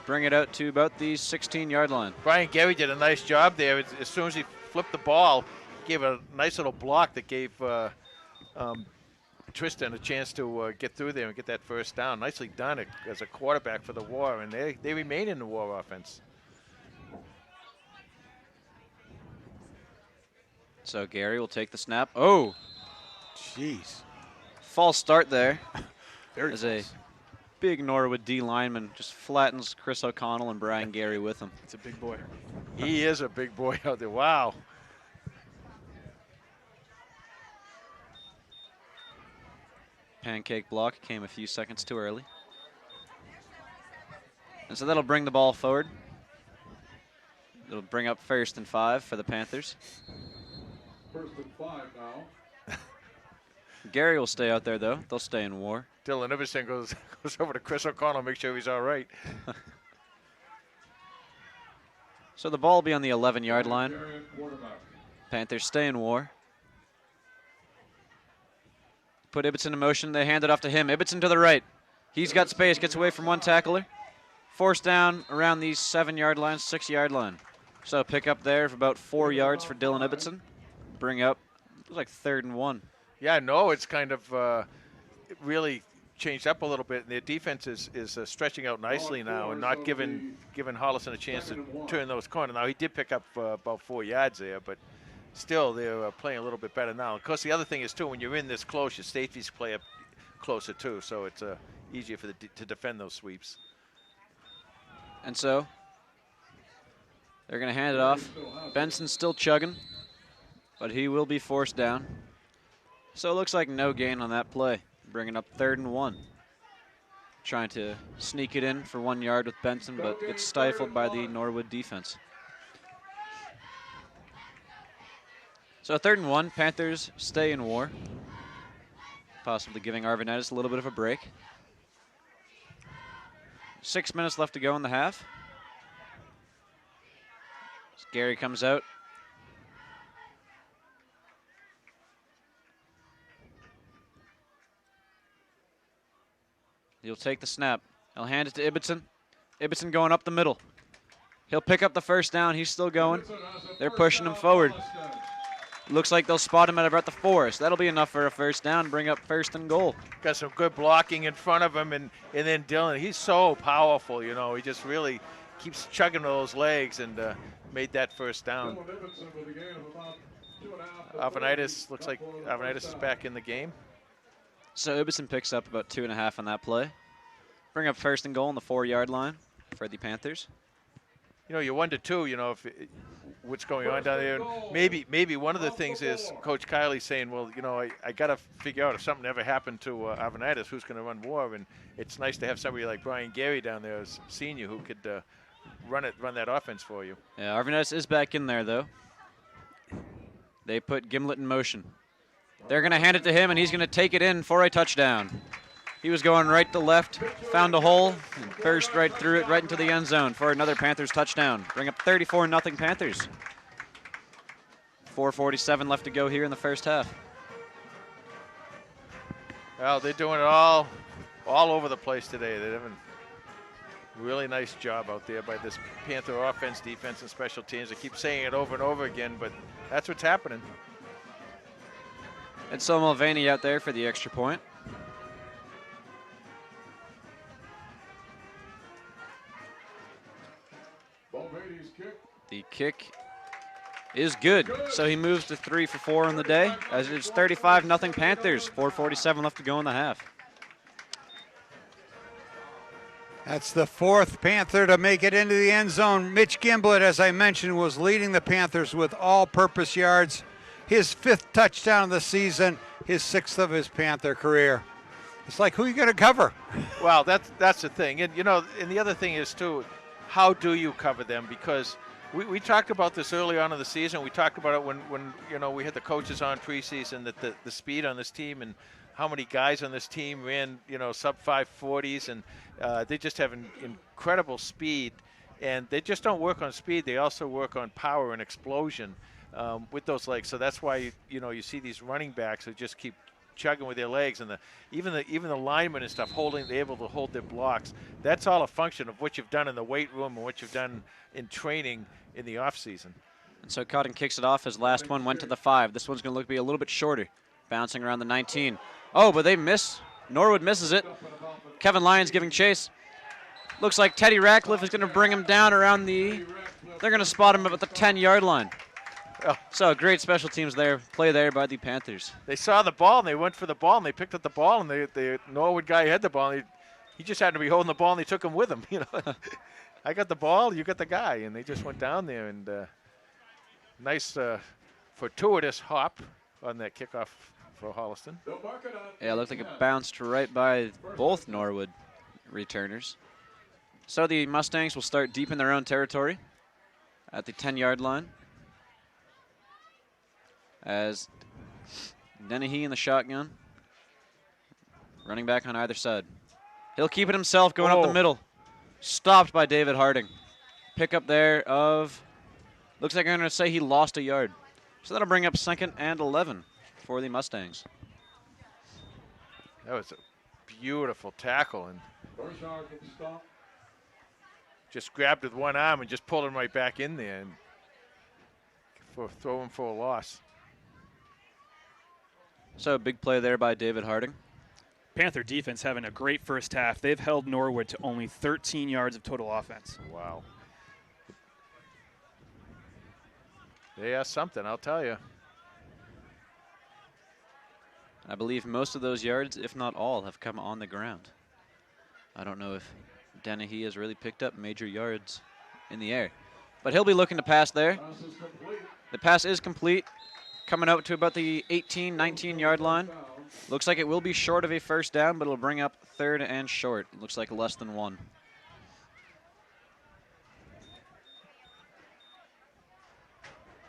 S3: Bring it out to about the 16-yard line.
S2: Brian Gary did a nice job there. As soon as he flipped the ball, gave a nice little block that gave Tristan a chance to get through there and get that first down. Nicely done as a quarterback for the War, and they remain in the War offense.
S3: So Gary will take the snap. Oh,
S1: Jeez.
S3: false start there.
S1: Very
S3: as
S1: close.
S3: a big Norwood D lineman just flattens Chris O'Connell and Brian Gary with him.
S4: It's a big boy.
S2: He is a big boy out there. Wow.
S3: Pancake block came a few seconds too early. And so that'll bring the ball forward. It'll bring up 1st and 5 for the Panthers.
S5: 1st and 5 now.
S3: Gary will stay out there, though. They'll stay in war.
S2: Dylan Iverson goes over to Chris O'Connell, make sure he's all right.
S3: So the ball will be on the 11-yard line.
S5: Gary at quarterback.
S3: Panthers stay in war. Put Ibbotson in motion. They hand it off to him. Ibbotson to the right. He's got space. Gets away from one tackler. Forced down around the 7-yard line, 6-yard line. So pick up there for about 4 yards for Dylan Ibbotson. Bring up, it was like 3rd and 1.
S2: Yeah, no, it's kind of really changed up a little bit. And their defense is stretching out nicely now and not giving Holliston a chance to turn those corners. Now, he did pick up about 4 yards there, but still they're playing a little bit better now. Of course, the other thing is, too, when you're in this close, your safeties play up closer, too, so it's easier for to defend those sweeps.
S3: And so they're going to hand it off. Benson's still chugging, but he will be forced down. So it looks like no gain on that play, bringing up 3rd and 1. Trying to sneak it in for 1 yard with Benson, but gets stifled by the Norwood defense. So 3rd and 1, Panthers stay in war. Possibly giving Arvanitis a little bit of a break. 6 minutes left to go in the half. As Gary comes out. He'll take the snap. He'll hand it to Ibbotson. Ibbotson going up the middle. He'll pick up the first down. He's still going. They're pushing him forward. Looks like they'll spot him at about the 4. So that'll be enough for a first down. Bring up 1st and goal.
S2: Got some good blocking in front of him, and then Dylan, he's so powerful, you know. He just really keeps chugging those legs and made that first down. Arvanitis, looks like Arvanitis is back in the game.
S3: So Ibbotson picks up about 2.5 on that play. Bring up 1st and goal on the 4-yard line for the Panthers.
S2: you wonder too, if what's going on down there. Maybe one of the things is Coach Kiley saying, well, I got to figure out if something ever happened to Arvanitis, who's going to run war. And it's nice to have somebody like Brian Gary down there as senior who could run that offense for you.
S3: Yeah, Arvanitis is back in there, though. They put Gimlet in motion. They're going to hand it to him, and he's going to take it in for a touchdown. He was going right to left, found a hole, and burst right through it, right into the end zone for another Panthers touchdown. Bring up 34-0 Panthers. 4:47 left to go here in the first half.
S2: Well, they're doing it all over the place today. They're doing a really nice job out there by this Panther offense, defense, and special teams. I keep saying it over and over again, but that's what's happening.
S3: And so Mulvaney out there for the extra point.
S5: Mulvaney's kick.
S3: The kick is good. So he moves to 3 for 4 on the day, as it's 35-0 Panthers. 4:47 left to go in the half.
S1: That's the fourth Panther to make it into the end zone. Mitch Gimblett, as I mentioned, was leading the Panthers with all-purpose yards. His 5th touchdown of the season, his 6th of his Panther career. It's like, who are you going to cover?
S2: Well, that's the thing. And, and the other thing is, too, how do you cover them? Because we talked about this early on in the season. We talked about it when we had the coaches on preseason, that the speed on this team and how many guys on this team ran, sub 540s, and they just have incredible speed. And they just don't work on speed. They also work on power and explosion with those legs. So that's why, you see these running backs who just keep chugging with their legs, and even the linemen and stuff they're able to hold their blocks. That's all a function of what you've done in the weight room and what you've done in training in the off season.
S3: And so Cotton kicks it off. His last one went to the 5. This one's going to be a little bit shorter, bouncing around the 19. Oh, but they miss. Norwood misses it. Kevin Lyons giving chase. Looks like Teddy Radcliffe is going to bring him down around they're going to spot him at the 10-yard line.
S2: Oh.
S3: So great special teams play there by the Panthers.
S2: They saw the ball, and they went for the ball, and they picked up the ball, and the Norwood guy had the ball, and he just happened to be holding the ball, and they took him with him. I got the ball, you got the guy, and they just went down there, and nice fortuitous hop on that kickoff for Holliston.
S3: Yeah, it looked like it bounced right by both Norwood returners. So the Mustangs will start deep in their own territory at the 10-yard line, as Dennehy in the shotgun, running back on either side. He'll keep it himself going up the middle. Stopped by David Harding. Pickup there of, looks like I'm going to say he lost a yard. So that'll bring up 2nd and 11 for the Mustangs.
S2: That was a beautiful tackle, and just grabbed with one arm and just pulled him right back in there and throw him for a loss.
S3: So a big play there by David Harding.
S4: Panther defense having a great first half. They've held Norwood to only 13 yards of total offense.
S2: Wow. They are something, I'll tell you.
S3: I believe most of those yards, if not all, have come on the ground. I don't know if Dennehy has really picked up major yards in the air. But he'll be looking to pass there. The pass is complete, coming out to about the 18, 19-yard line. Looks like it will be short of a first down, but it'll bring up 3rd and short. Looks like less than 1.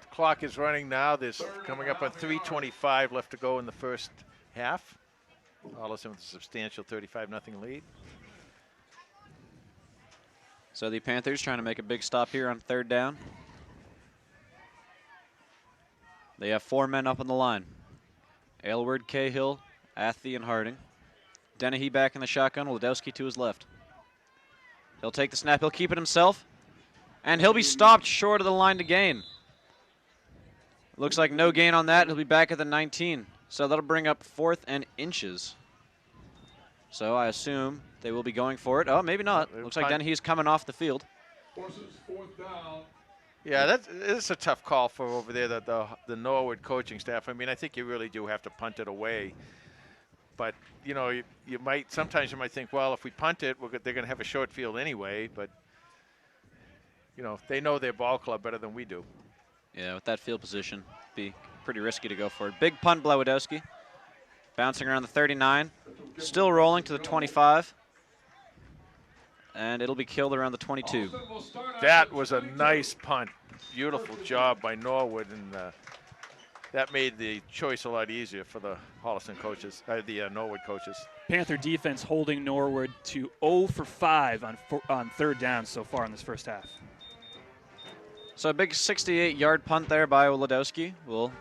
S2: The clock is running now. There's coming up on 3:25 left to go in the first half. Holliston with a substantial 35-0 lead.
S3: So the Panthers trying to make a big stop here on 3rd down. They have 4 men up on the line. Aylward, Cahill, Athey, and Harding. Dennehy back in the shotgun. Wladowski to his left. He'll take the snap. He'll keep it himself. And he'll be stopped short of the line to gain. Looks like no gain on that. He'll be back at the 19. So that'll bring up 4th and inches. So I assume they will be going for it. Oh, maybe not. Looks like Dennehy's coming off the field.
S5: Forces 4th down.
S2: Yeah, it's a tough call for over there, the Norwood coaching staff. I mean, I think you really do have to punt it away. But, sometimes you might think, well, if we punt it, they're going to have a short field anyway. But they know their ball club better than we do.
S3: Yeah, with that field position, be pretty risky to go for it. Big punt, Blawodowski. Bouncing around the 39. Still rolling to the 25. And it'll be killed around the 22.
S2: That was a nice punt. Beautiful job by Norwood, and that made the choice a lot easier for the Holliston coaches, the Norwood coaches.
S4: Panther defense holding Norwood to 0 for 5 on third down so far in this first half.
S3: So a big 68-yard punt there by Olodowski will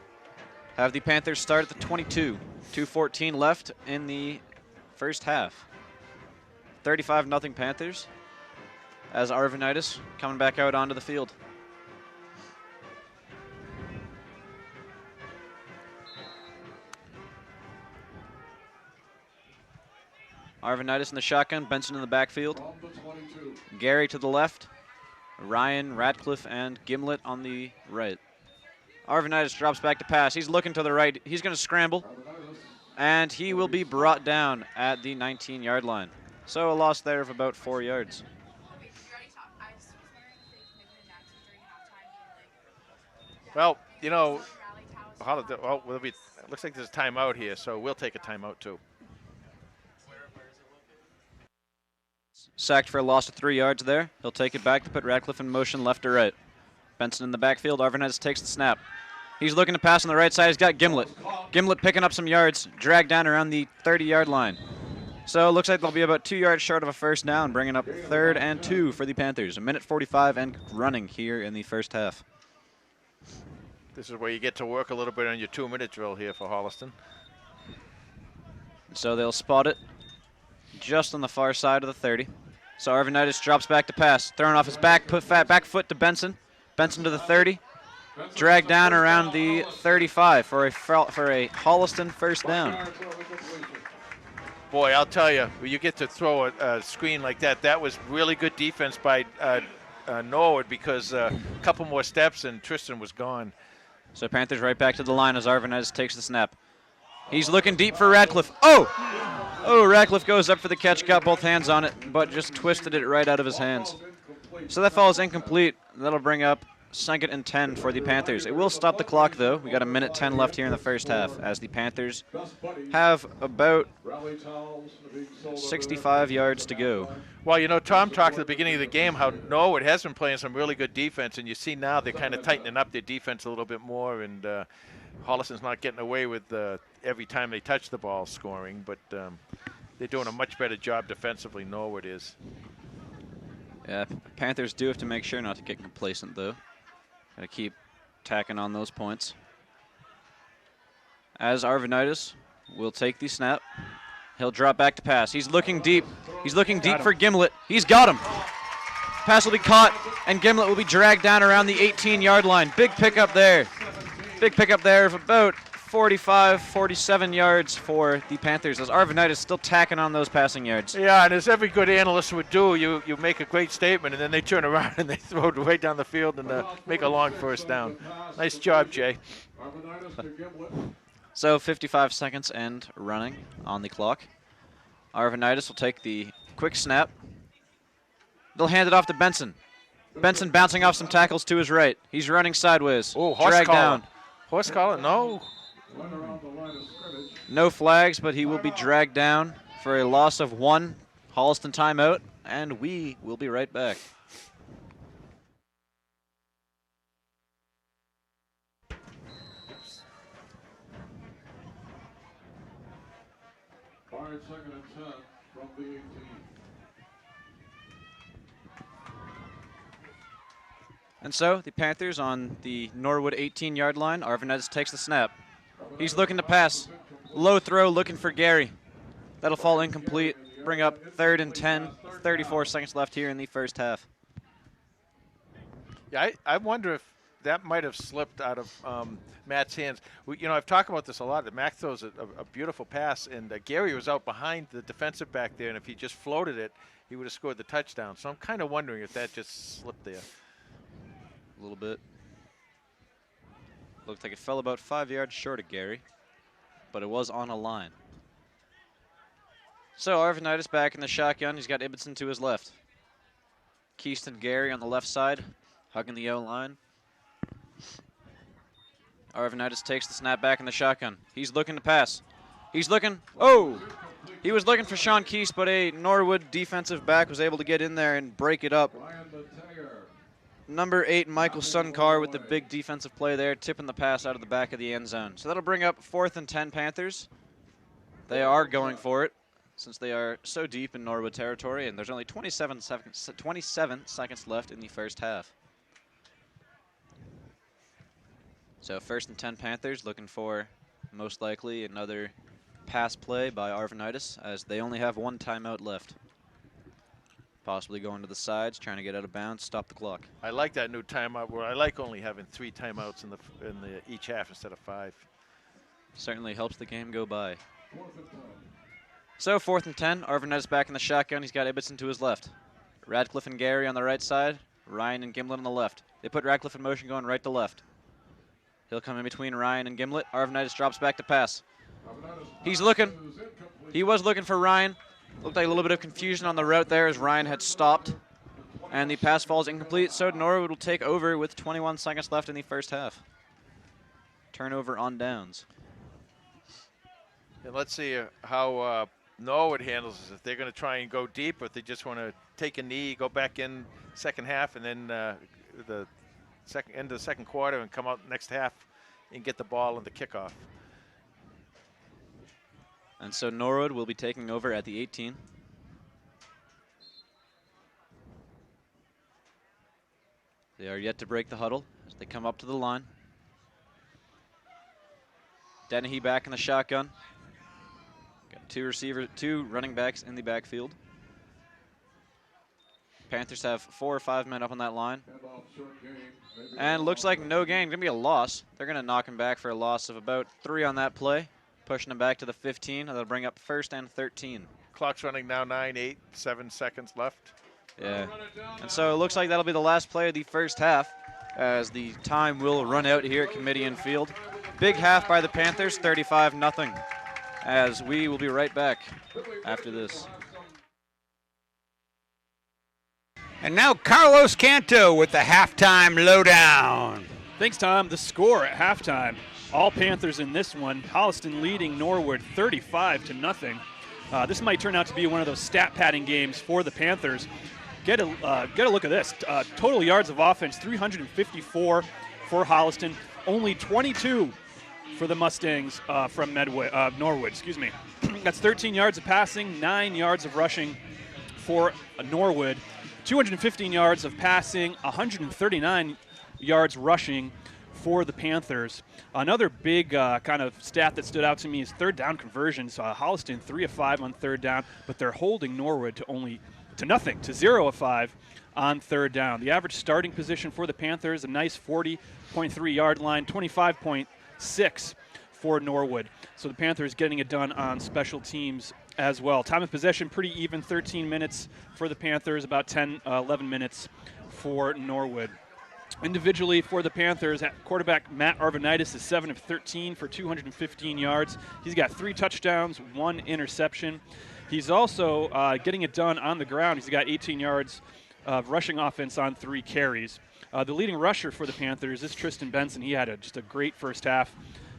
S3: have the Panthers start at the 22. 2:14 left in the first half. 35-0 Panthers as Arvanitis coming back out onto the field. Arvanitis in the shotgun, Benson in the backfield. Gary to the left. Ryan, Radcliffe, and Gimlet on the right. Arvanitis drops back to pass. He's looking to the right. He's going to scramble. And he will be brought down at the 19-yard line. So a loss there of about 4 yards.
S2: Well, looks like there's a timeout here, so we'll take a timeout too.
S3: Sacked for a loss of 3 yards there. He'll take it back to put Radcliffe in motion left to right. Benson in the backfield. Arvanitis takes the snap. He's looking to pass on the right side. He's got Gimlet. Gimlet picking up some yards, dragged down around the 30-yard line. So it looks like they'll be about 2 yards short of a first down, bringing up 3rd and 2 for the Panthers. 1:45 and running here in the first half.
S2: This is where you get to work a little bit on your 2-minute drill here for Holliston.
S3: So they'll spot it just on the far side of the 30. So Arvanitis drops back to pass, throwing off his back foot to Benson. Benson to the 30, dragged down around the 35 for a Holliston first down.
S2: Boy, I'll tell you, when you get to throw a screen like that, that was really good defense by Norwood, because a couple more steps and Tristan was gone.
S3: So Panthers right back to the line as Arvanitis takes the snap. He's looking deep for Radcliffe. Oh, Radcliffe goes up for the catch, got both hands on it, but just twisted it right out of his hands. So that falls incomplete. That'll bring up 2nd and 10 for the Panthers. It will stop the clock, though. We got 1:10 left here in the first half as the Panthers have about 65 yards to go.
S2: Well, Tom talked at the beginning of the game how Norwood has been playing some really good defense, and you see now they're kind of tightening up their defense a little bit more, and Holliston's not getting away with every time they touch the ball scoring, but they're doing a much better job defensively, Norwood is.
S3: Yeah, Panthers do have to make sure not to get complacent, though. Got to keep tacking on those points. As Arvanitis will take the snap. He'll drop back to pass. He's looking deep. He's looking deep for Gimlet. He's got him. Pass will be caught, and Gimlet will be dragged down around the 18-yard line. Big pickup there. Big pickup there of about 45, 47 yards for the Panthers, as Arvanitis still tacking on those passing yards.
S2: Yeah, and as every good analyst would do, you make a great statement, and then they turn around and they throw it right down the field and make a long first down. Nice job, Jay.
S3: So 55 seconds and running on the clock. Arvanitis will take the quick snap. They'll hand it off to Benson. Benson bouncing off some tackles to his right. He's running sideways.
S2: Oh, horse
S3: dragged
S2: collar.
S3: down.
S2: Horse collar? No.
S3: No flags, but he will be dragged down for a loss of 1. Holliston timeout, and we will be right back.
S5: All right, 2nd and 10 from the 18.
S3: And so the Panthers on the Norwood 18-yard line. Arvanitis takes the snap. He's looking to pass. Low throw, looking for Gary. That'll fall incomplete. Bring up 3rd and 10. 34 seconds left here in the first half.
S2: Yeah, I wonder if that might have slipped out of Matt's hands. I've talked about this a lot. That Matt throws a beautiful pass, and Gary was out behind the defensive back there, and if he just floated it, he would have scored the touchdown. So I'm kind of wondering if that just slipped there.
S3: A little bit. Looked like it fell about 5 yards short of Gary, but it was on a line. So Arvanitis back in the shotgun. He's got Ibbotson to his left. Keyston Gary on the left side. hugging the O-line. Arvanitis takes the snap back in the shotgun. He's looking to pass. He's looking. Oh! He was looking for Sean Keast, but a Norwood defensive back was able to get in there and break it up. Number 8, Michael Sunkar with the big defensive play there, tipping the pass out of the back of the end zone. So that'll bring up 4th and 10 Panthers. They are going for it since they are so deep in Norwood territory, and there's only 27 seconds left in the first half. So 1st and 10 Panthers looking for most likely another pass play by Arvanitis, as they only have 1 timeout left. Possibly going to the sides, trying to get out of bounds, stop the clock.
S2: I like that new timeout where I like only having 3 timeouts in the each half instead of 5.
S3: Certainly helps the game go by. So 4th and 10, Arvanitis back in the shotgun. He's got Ibbotson to his left. Radcliffe and Gary on the right side, Ryan and Gimlet on the left. They put Radcliffe in motion going right to left. He'll come in between Ryan and Gimlet. Arvanitis drops back to pass. He's looking. He was looking for Ryan. Looked like a little bit of confusion on the route there as Ryan had stopped. And the pass falls incomplete, so Norwood will take over with 21 seconds left in the first half. Turnover on downs.
S2: And let's see how Norwood handles this. If they're going to try and go deep, or if they just want to take a knee, go back in second half, and then the end of the second quarter and come out next half and get the ball in the kickoff.
S3: And so Norwood will be taking over at the 18. They are yet to break the huddle as they come up to the line. Dennehy back in the shotgun. Got 2 running backs in the backfield. Panthers have 4 or 5 men up on that line. And looks like no gain. Going to be a loss. They're going to knock him back for a loss of about 3 on that play. Pushing him back to the 15. That'll bring up 1st and 13.
S2: Clock's running now 9, 8, 7 seconds left.
S3: Yeah. And so it looks like that'll be the last play of the first half as the time will run out here at Kamitian Field. Big half by the Panthers, 35-0. As we will be right back after this.
S1: And now Carlos Canto with the halftime lowdown.
S4: Thanks, Tom. The score at halftime. All Panthers in this one. Holliston leading Norwood 35-0. This might turn out to be one of those stat padding games for the Panthers. Get a look at this. Total yards of offense, 354 for Holliston. Only 22 for the Mustangs from Norwood. Excuse me. That's 13 yards of passing, 9 yards of rushing for Norwood. 215 yards of passing, 139 yards rushing for the Panthers. Another big kind of stat that stood out to me is 3rd down conversions. Holliston 3 of 5 on 3rd down, but they're holding Norwood to nothing, to 0 of 5 on 3rd down. The average starting position for the Panthers, a nice 40.3 yard line, 25.6 for Norwood. So the Panthers getting it done on special teams as well. Time of possession pretty even, 13 minutes for the Panthers, about 11 minutes for Norwood. Individually for the Panthers, quarterback Matt Arvanitis is 7 of 13 for 215 yards. He's got 3 touchdowns, 1 interception. He's also getting it done on the ground. He's got 18 yards of rushing offense on 3 carries. The leading rusher for the Panthers is Tristan Benson. He had just a great first half.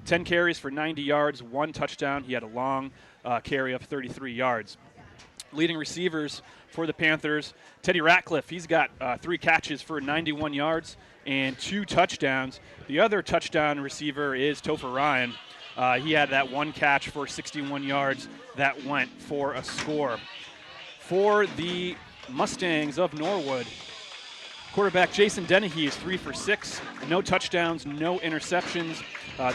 S4: 10 carries for 90 yards, 1 touchdown. He had a long carry of 33 yards. Leading receivers for the Panthers, Teddy Radcliffe. He's got 3 catches for 91 yards and 2 touchdowns. The other touchdown receiver is Topher Ryan. He had that 1 catch for 61 yards that went for a score. For the Mustangs of Norwood, quarterback Jason Dennehy is 3 for 6, no touchdowns, no interceptions.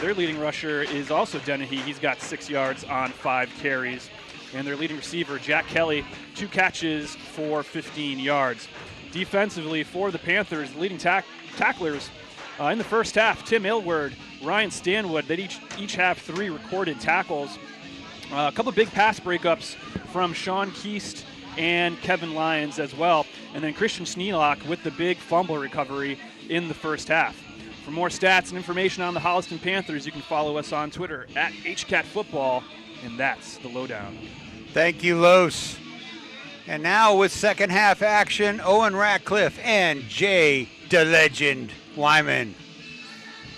S4: Their leading rusher is also Dennehy. He's got 6 yards on 5 carries. And their leading receiver, Jack Kelly, 2 catches for 15 yards. Defensively for the Panthers, leading tacklers in the first half, Tim Ilward, Ryan Stanwood, they each have 3 recorded tackles. A couple of big pass breakups from Sean Keast and Kevin Lyons as well. And then Christian Sneelock with the big fumble recovery in the first half. For more stats and information on the Holliston Panthers, you can follow us on Twitter at HCatFootball, and that's the lowdown.
S1: Thank you, Los. And now with second half action, Owen Radcliffe and Jay the legend, Wyman.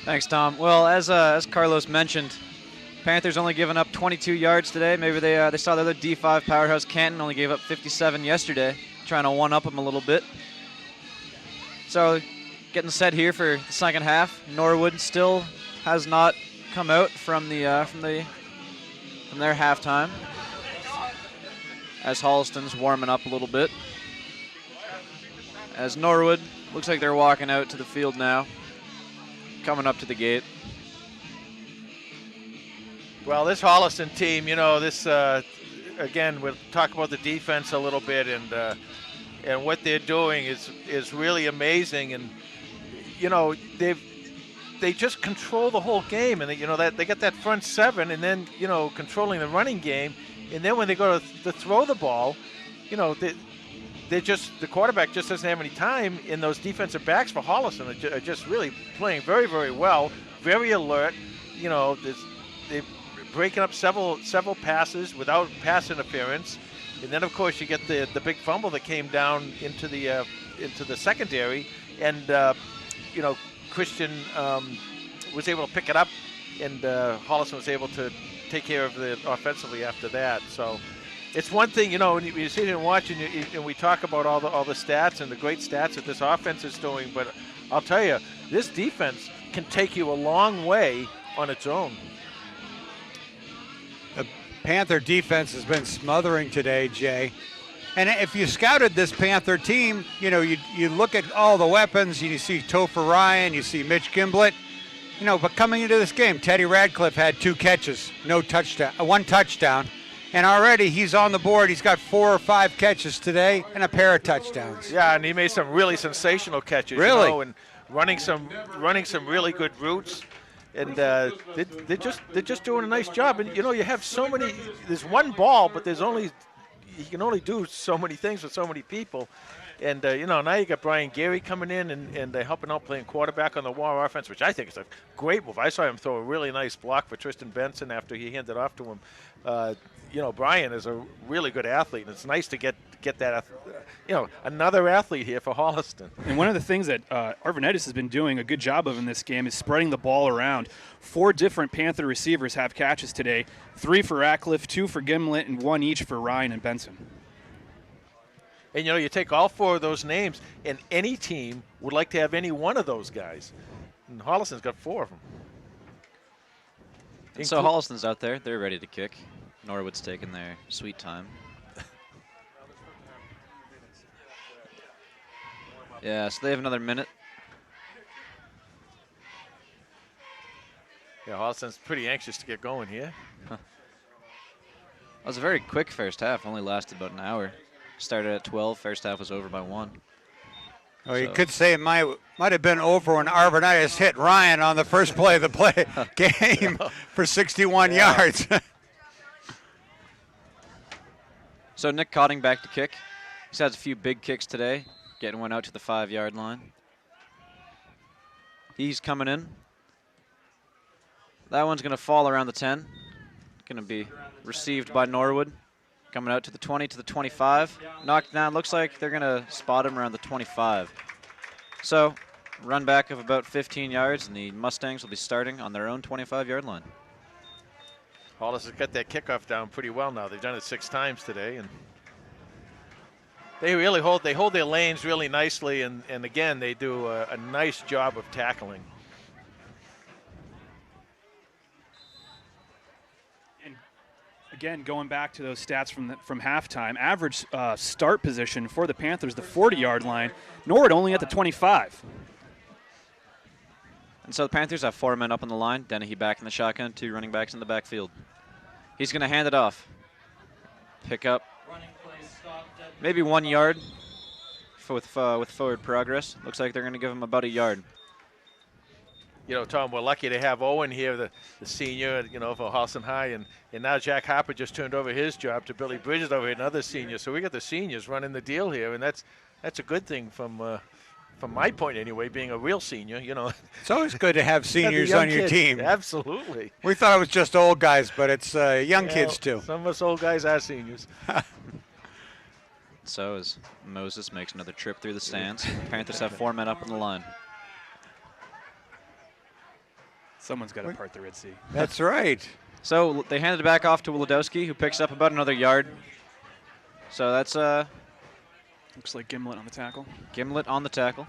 S3: Thanks, Tom. Well, as Carlos mentioned, Panthers only given up 22 yards today. Maybe they saw the other D5 powerhouse Canton only gave up 57 yesterday, trying to one-up them a little bit. So getting set here for the second half. Norwood still has not come out from their halftime, as Holliston's warming up a little bit. As Norwood looks like they're walking out to the field now, coming up to the gate.
S2: Well, this Holliston team, this again, we'll talk about the defense a little bit, and what they're doing is really amazing. And they just control the whole game, and they got that front seven, and then controlling the running game, and then when they go to throw the ball, the quarterback just doesn't have any time, and those defensive backs for Holliston are just really playing very, very well, very alert. They're breaking up several passes without pass interference, and then of course you get the big fumble that came down into the secondary, and Christian was able to pick it up, and Holliston was able to take care of it offensively after that. So it's one thing, when you sit here and watch, and we talk about all the stats and the great stats that this offense is doing, but I'll tell you, this defense can take you a long way on its own.
S1: The Panther defense has been smothering today, Jay. And if you scouted this Panther team, you look at all the weapons, you see Topher Ryan, you see Mitch Gimblett, but coming into this game, Teddy Radcliffe had 2 catches, one touchdown, and already he's on the board. He's got 4 or 5 catches today and a pair of touchdowns.
S2: Yeah, and he made some really sensational catches.
S1: Really?
S2: And running some really good routes. And they're just doing a nice job. And you have so many. There's one ball, but you can only do so many things with so many people. And now you got Brian Gary coming in and helping out playing quarterback on the War offense, which I think is a great move. I saw him throw a really nice block for Tristan Benson after he handed off to him. Brian is a really good athlete, and it's nice to get that, another athlete here for Holliston.
S4: And one of the things that Arvanitis has been doing a good job of in this game is spreading the ball around. 4 different Panther receivers have catches today, 3 for Radcliffe, 2 for Gimblett, and 1 each for Ryan and Benson.
S2: And, you take all 4 of those names, and any team would like to have any one of those guys. And Holliston's got 4 of them.
S3: So Holliston's out there. They're ready to kick. Norwood's taking their sweet time. Yeah, so they have another minute.
S2: Yeah, Holliston's pretty anxious to get going here.
S3: It was a very quick first half. Only lasted about an hour. Started at 12. First half was over by 1.
S1: Oh, you could say it might have been over when Arvanitis hit Ryan on the first play of the game for 61 yards.
S3: So Nick Cotting back to kick. He's had a few big kicks today, getting one out to the 5-yard line. He's coming in. That one's going to fall around the 10. Going to be received by Norwood. Coming out to the 20, to the 25. Knocked down. Looks like they're going to spot him around the 25. So, run back of about 15 yards, and the Mustangs will be starting on their own 25-yard line.
S2: Hollis has got that kickoff down pretty well now. They've done it 6 times today, and they really hold their lanes really nicely, and again, they do a nice job of tackling.
S4: Again, going back to those stats from halftime, average start position for the Panthers, the 40-yard line. Norwood only at the 25.
S3: And so the Panthers have 4 men up on the line. Dennehy back in the shotgun, 2 running backs in the backfield. He's going to hand it off. Pick up maybe 1 yard with forward progress. Looks like they're going to give him about a yard.
S2: Tom, we're lucky to have Owen here, the senior, for Holliston High, and now Jack Harper just turned over his job to Billy Bridges over here, another senior. So we got the seniors running the deal here, and that's a good thing from my point anyway, being a real senior.
S1: It's always good to have seniors on your team.
S2: Absolutely.
S1: We thought it was just old guys, but it's young kids too.
S2: Some of us old guys are seniors.
S3: So as Moses makes another trip through the stands, Panthers have 4 men up on the line.
S4: Someone's got to part the Red Sea.
S1: That's right.
S3: So they handed it back off to Wladowski, who picks up about another yard. So that's
S4: Looks like Gimlet on the tackle.
S3: Gimlet on the tackle.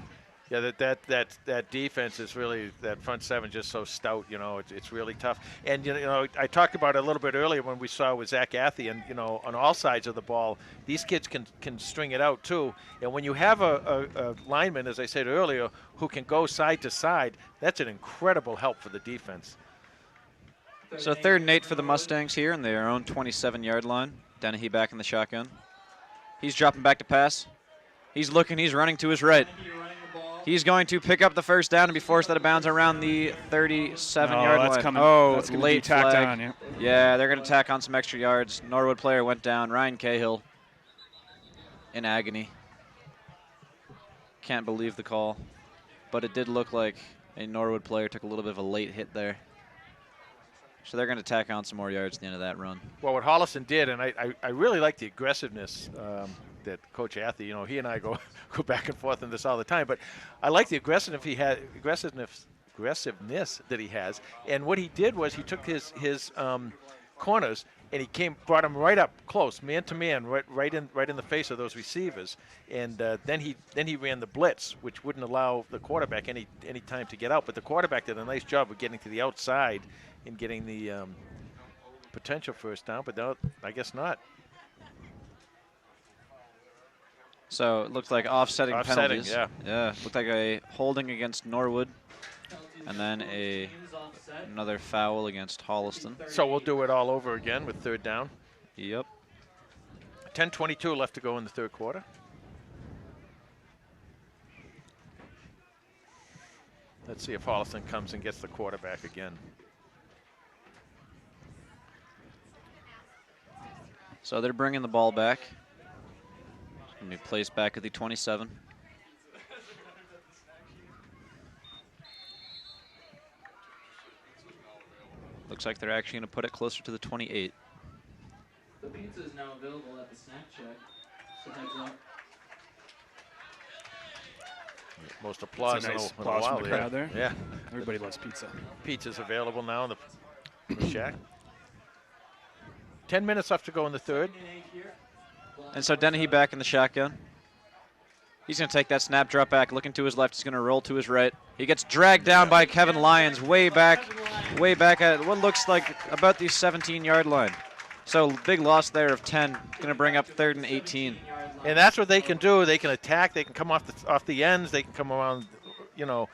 S2: Yeah, that defense is really, that front seven just so stout. You know, it's really tough. And you know, I talked about it a little bit earlier when we saw with Zach Athey, and you know, on all sides of the ball, these kids can string it out too. And when you have a lineman, as I said earlier, who can go side to side, that's an incredible help for the defense.
S3: So 3rd and 8 for the Mustangs here in their own 27-yard line. Dennehy back in the shotgun. He's dropping back to pass. He's looking, he's running to his right. He's going to pick up the first down and be forced out of bounds around the 37-yard line.
S4: Coming.
S3: Oh,
S4: that's
S3: late
S4: tacked
S3: flag.
S4: on, yeah.
S3: Yeah, they're going to tack on some extra yards. Norwood player went down. Ryan Cahill in agony. Can't believe the call. But it did look like a Norwood player took a little bit of a late hit there. So they're going to tack on some more yards at the end of that run.
S2: Well, what Holliston did, and I really like the aggressiveness that Coach Athey, you know, he and I go back and forth on this all the time, but I like the aggressiveness that he has. And what he did was he took his corners and he brought them right up close, man to man, right in the face of those receivers. And then he ran the blitz, which wouldn't allow the quarterback any time to get out. But the quarterback did a nice job of getting to the outside and getting the potential first down. But no, I guess not.
S3: So it looks like offsetting penalties.
S2: Yeah.
S3: Yeah, looked like a holding against Norwood, and then another foul against Holliston.
S2: So we'll do it all over again with 3rd down.
S3: Yep.
S2: 10:22 left to go in the 3rd quarter. Let's see if Holliston comes and gets the quarterback again.
S3: So they're bringing the ball back. It's going to be placed back at the 27. Looks like they're actually going to put it closer to the 28.
S6: The pizza is now available at the snack shack. So heads up.
S2: Most applause
S4: It's a nice
S2: in a
S4: applause
S2: while
S4: from the crowd there.
S2: Yeah.
S4: Everybody loves pizza.
S2: Pizza's available now in the shack. 10 minutes left to go in the 3rd.
S3: And so Dennehy back in the shotgun. He's going to take that snap, drop back, looking to his left. He's going to roll to his right. He gets dragged down by Kevin Lyons way back at what looks like about the 17-yard line. So big loss there of 10. Going to bring up 3rd and 18.
S2: And that's what they can do. They can attack. They can come off the ends. They can come around, you know.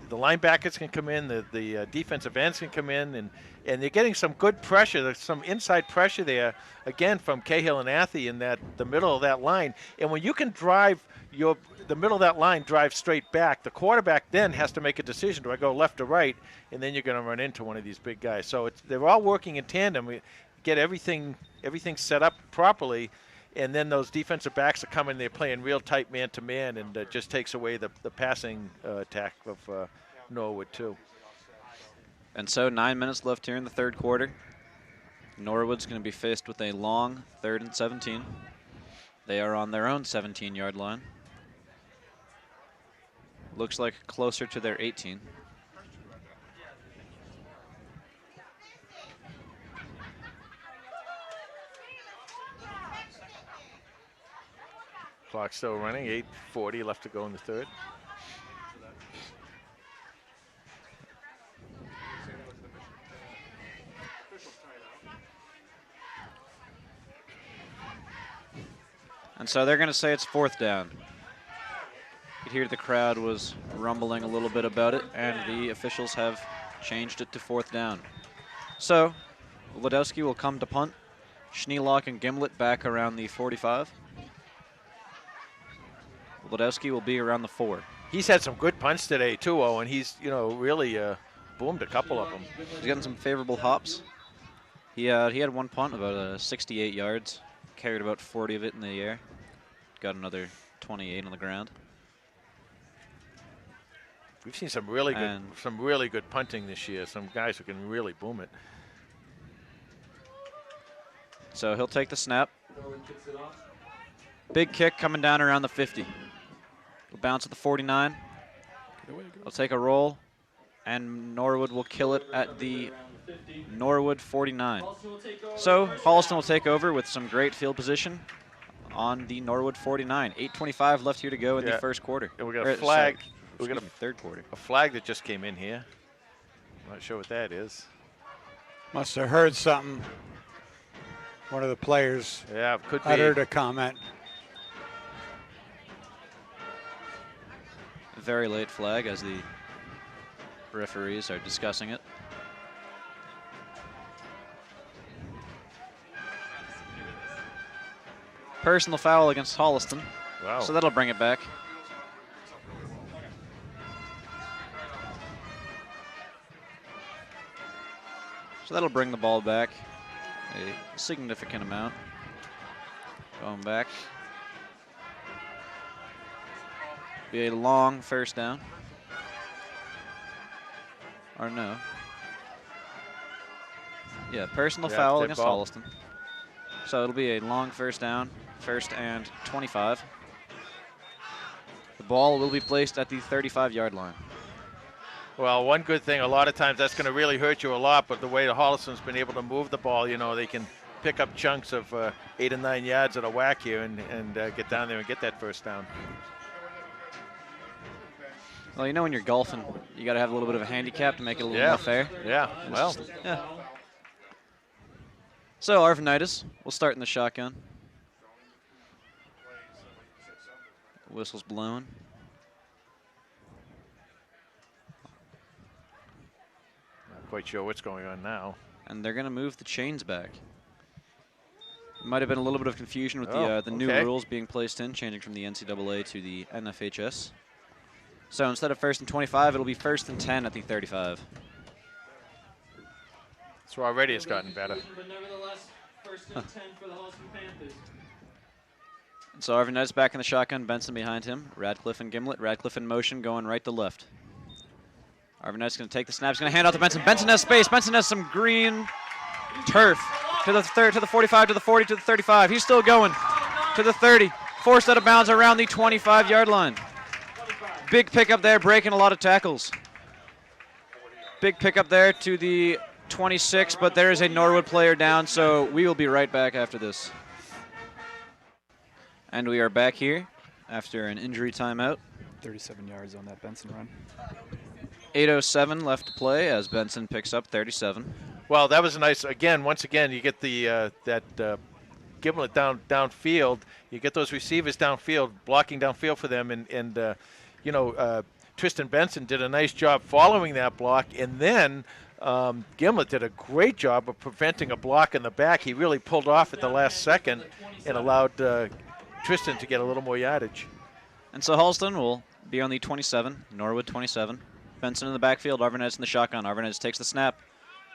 S2: The linebackers can come in. The defensive ends can come in. And they're getting some good pressure. There's some inside pressure there, again, from Cahill and Athey in the middle of that line. And when you can drive the middle of that line, drive straight back, the quarterback then has to make a decision. Do I go left or right? And then you're going to run into one of these big guys. So they're all working in tandem. We get everything set up properly. And then those defensive backs are coming. They're playing real tight man-to-man, and it just takes away the passing attack of Norwood, too.
S3: And so 9 minutes left here in the 3rd quarter. Norwood's going to be faced with a long 3rd and 17. They are on their own 17-yard line. Looks like closer to their 18.
S2: Clock still running, 8:40 left to go in the 3rd.
S3: And so they're going to say it's 4th down. You could hear the crowd was rumbling a little bit about it, and the officials have changed it to 4th down. So Wladowski will come to punt. Schneelock and Gimlet back around the 45. Wladowski will be around the 4.
S2: He's had some good punts today, too, Owen. He's, really boomed a couple of them.
S3: He's getting some favorable hops. He had one punt, about 68 yards. Carried about 40 of it in the air. Got another 28 on the ground.
S2: We've seen some really good punting this year. Some guys who can really boom it.
S3: So he'll take the snap. Big kick coming down around the 50. It'll bounce at the 49. It'll take a roll, and Norwood will kill it at the Norwood 49. So Holliston will take over with some great field position on the Norwood 49. 8:25 left here to go in the first quarter.
S2: And we got a flag.
S3: We got a third quarter.
S2: A flag that just came in here. I'm not sure what that is.
S1: Must have heard something. One of the players
S2: Could be.
S1: uttered a comment.
S3: Very late flag as the referees are discussing it. Personal foul against Holliston.
S2: Wow.
S3: So that'll bring it back. So that'll bring the ball back a significant amount. Going back. Be a long first down. Or no. Yeah, personal foul against Holliston. So it'll be a long first down, 1st and 25. The ball will be placed at the 35-yard line.
S2: Well, one good thing, a lot of times that's going to really hurt you a lot, but the way the Holliston's been able to move the ball, you know, they can pick up chunks of 8 and 9 yards at a whack here and get down there and get that first down.
S3: Well, you know when you're golfing, you got to have a little bit of a handicap to make it a little more fair.
S2: Yeah, well.
S3: Yeah. So Arvanitis will start in the shotgun. Whistle's blowing.
S2: Not quite sure what's going on now.
S3: And they're going to move the chains back. Might have been a little bit of confusion with the new rules being placed in, changing from the NCAA to the NFHS. So instead of 1st and 25, it'll be 1st and 10 at the 35.
S2: So already it's gotten better.
S6: But nevertheless, 1st and 10 for the Holliston Panthers.
S3: So Arvanitis back in the shotgun, Benson behind him, Radcliffe and Gimlet. Radcliffe in motion, going right to left. Arvanitis going to take the snap, he's going to hand out to Benson. Benson has space, Benson has some green turf. To the 45, to the 40, to the 35. He's still going to the 30. Forced out of bounds around the 25-yard line. Big pickup there, breaking a lot of tackles. Big pickup there to the 26, but there is a Norwood player down, so we will be right back after this. And we are back here after an injury timeout.
S4: 37 yards on that Benson run.
S3: 8:07 left to play as Benson picks up 37.
S2: Well, that was a nice, once again, you get the Gimlet downfield. You get those receivers downfield, blocking downfield for them. And Tristan Benson did a nice job following that block. And then Gimlet did a great job of preventing a block in the back. He really pulled off at the last second and allowed Tristan to get a little more yardage.
S3: And so Holliston will be on the 27, Norwood 27. Benson in the backfield, Arvanitis in the shotgun. Arvanitis takes the snap.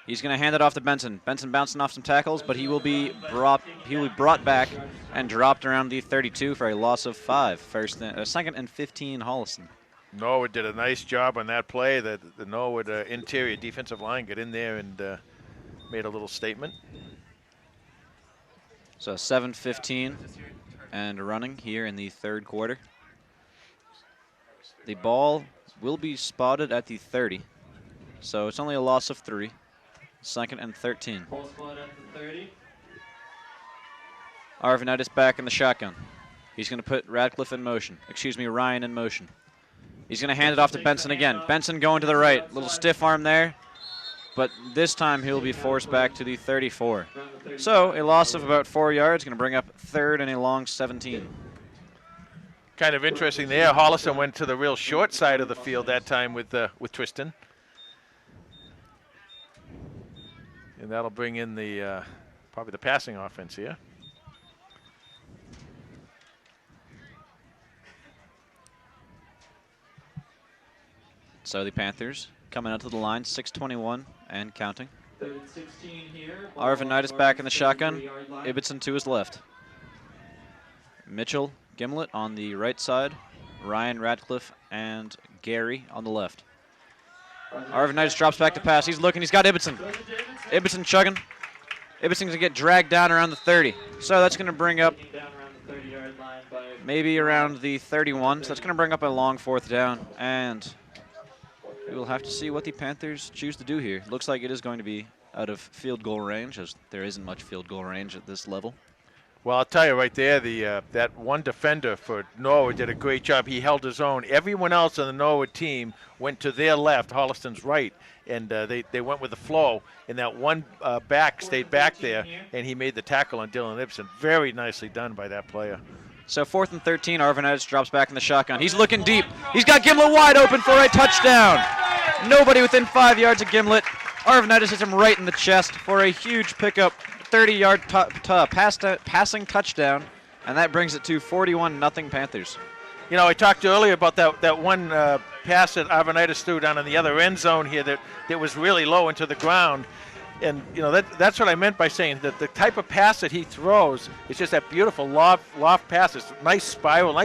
S3: He's going to hand it off to Benson. Benson bouncing off some tackles, but he will be brought back and dropped around the 32 for a loss of 5. 2nd and 15, Holliston.
S2: Norwood did a nice job on that play. The Norwood interior defensive line got in there and made a little statement.
S3: So 7:15 and running here in the third quarter. The ball will be spotted at the 30. So it's only a loss of 3. 2nd and 13.
S6: Ball spot at the 30.
S3: Arvanitis back in the shotgun. He's going to put Ryan in motion. He's going to hand it off to Benson again. Benson going to the right. Little stiff arm there. But this time he'll be forced back to the 34. So a loss of about 4 yards. Going to bring up 3rd and a long 17.
S2: Kind of interesting there. Holliston went to the real short side of the field that time with Tristan. And that'll bring in the probably the passing offense here.
S3: So the Panthers coming out to the line, 6:21 and counting.
S6: 3rd and 16 here.
S3: Arvanitis back in the shotgun. Ibbotson to his left. Mitchell, Gimlet on the right side. Ryan, Radcliffe, and Gary on the left. Arvanitis drops back to pass. He's looking. He's got Ibbotson. Ibbotson chugging. Ibbotson's going to get dragged down around the 30. So that's going to bring up
S6: Down around the 30-yard line.
S3: maybe around the 31. So that's going to bring up a long 4th down. And we will have to see what the Panthers choose to do here. Looks like it is going to be out of field goal range, as there isn't much field goal range at this level.
S2: Well, I'll tell you right there, that one defender for Norwood did a great job. He held his own. Everyone else on the Norwood team went to their left, Holliston's right, and they went with the flow. And that one back stayed back there, and he made the tackle on Dylan Ibsen. Very nicely done by that player.
S3: So 4th and 13, Arvanitis drops back in the shotgun. He's looking deep. He's got Gimlet wide open for a touchdown. Nobody within 5 yards of Gimlet. Arvanitis hits him right in the chest for a huge pickup. 30-yard passing touchdown, and that brings it to 41-0 Panthers.
S2: You know, I talked earlier about that one pass that Arvanitis threw down in the other end zone here that was really low into the ground. And, you know, that's what I meant by saying that the type of pass that he throws is just that beautiful loft pass. It's nice spiral,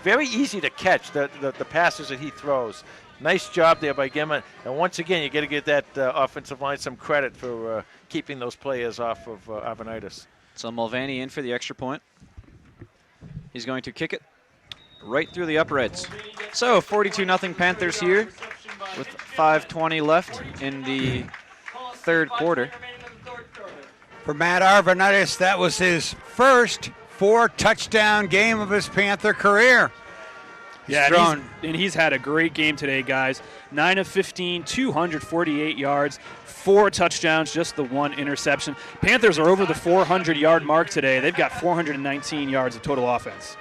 S2: very easy to catch, the passes that he throws. Nice job there by Gimlet. And once again, you got to give that offensive line some credit for keeping those players off of Arvanitis.
S3: So Mulvaney in for the extra point. He's going to kick it right through the uprights. So 42-0 Panthers here with 5:20 left in the 3rd quarter.
S1: For Matt Arvanitis, that was his first 4-touchdown game of his Panther career.
S4: Yeah, and he's had a great game today, guys. 9 of 15, 248 yards, 4 touchdowns, just the 1 interception. Panthers are over the 400-yard mark today. They've got 419 yards of total offense.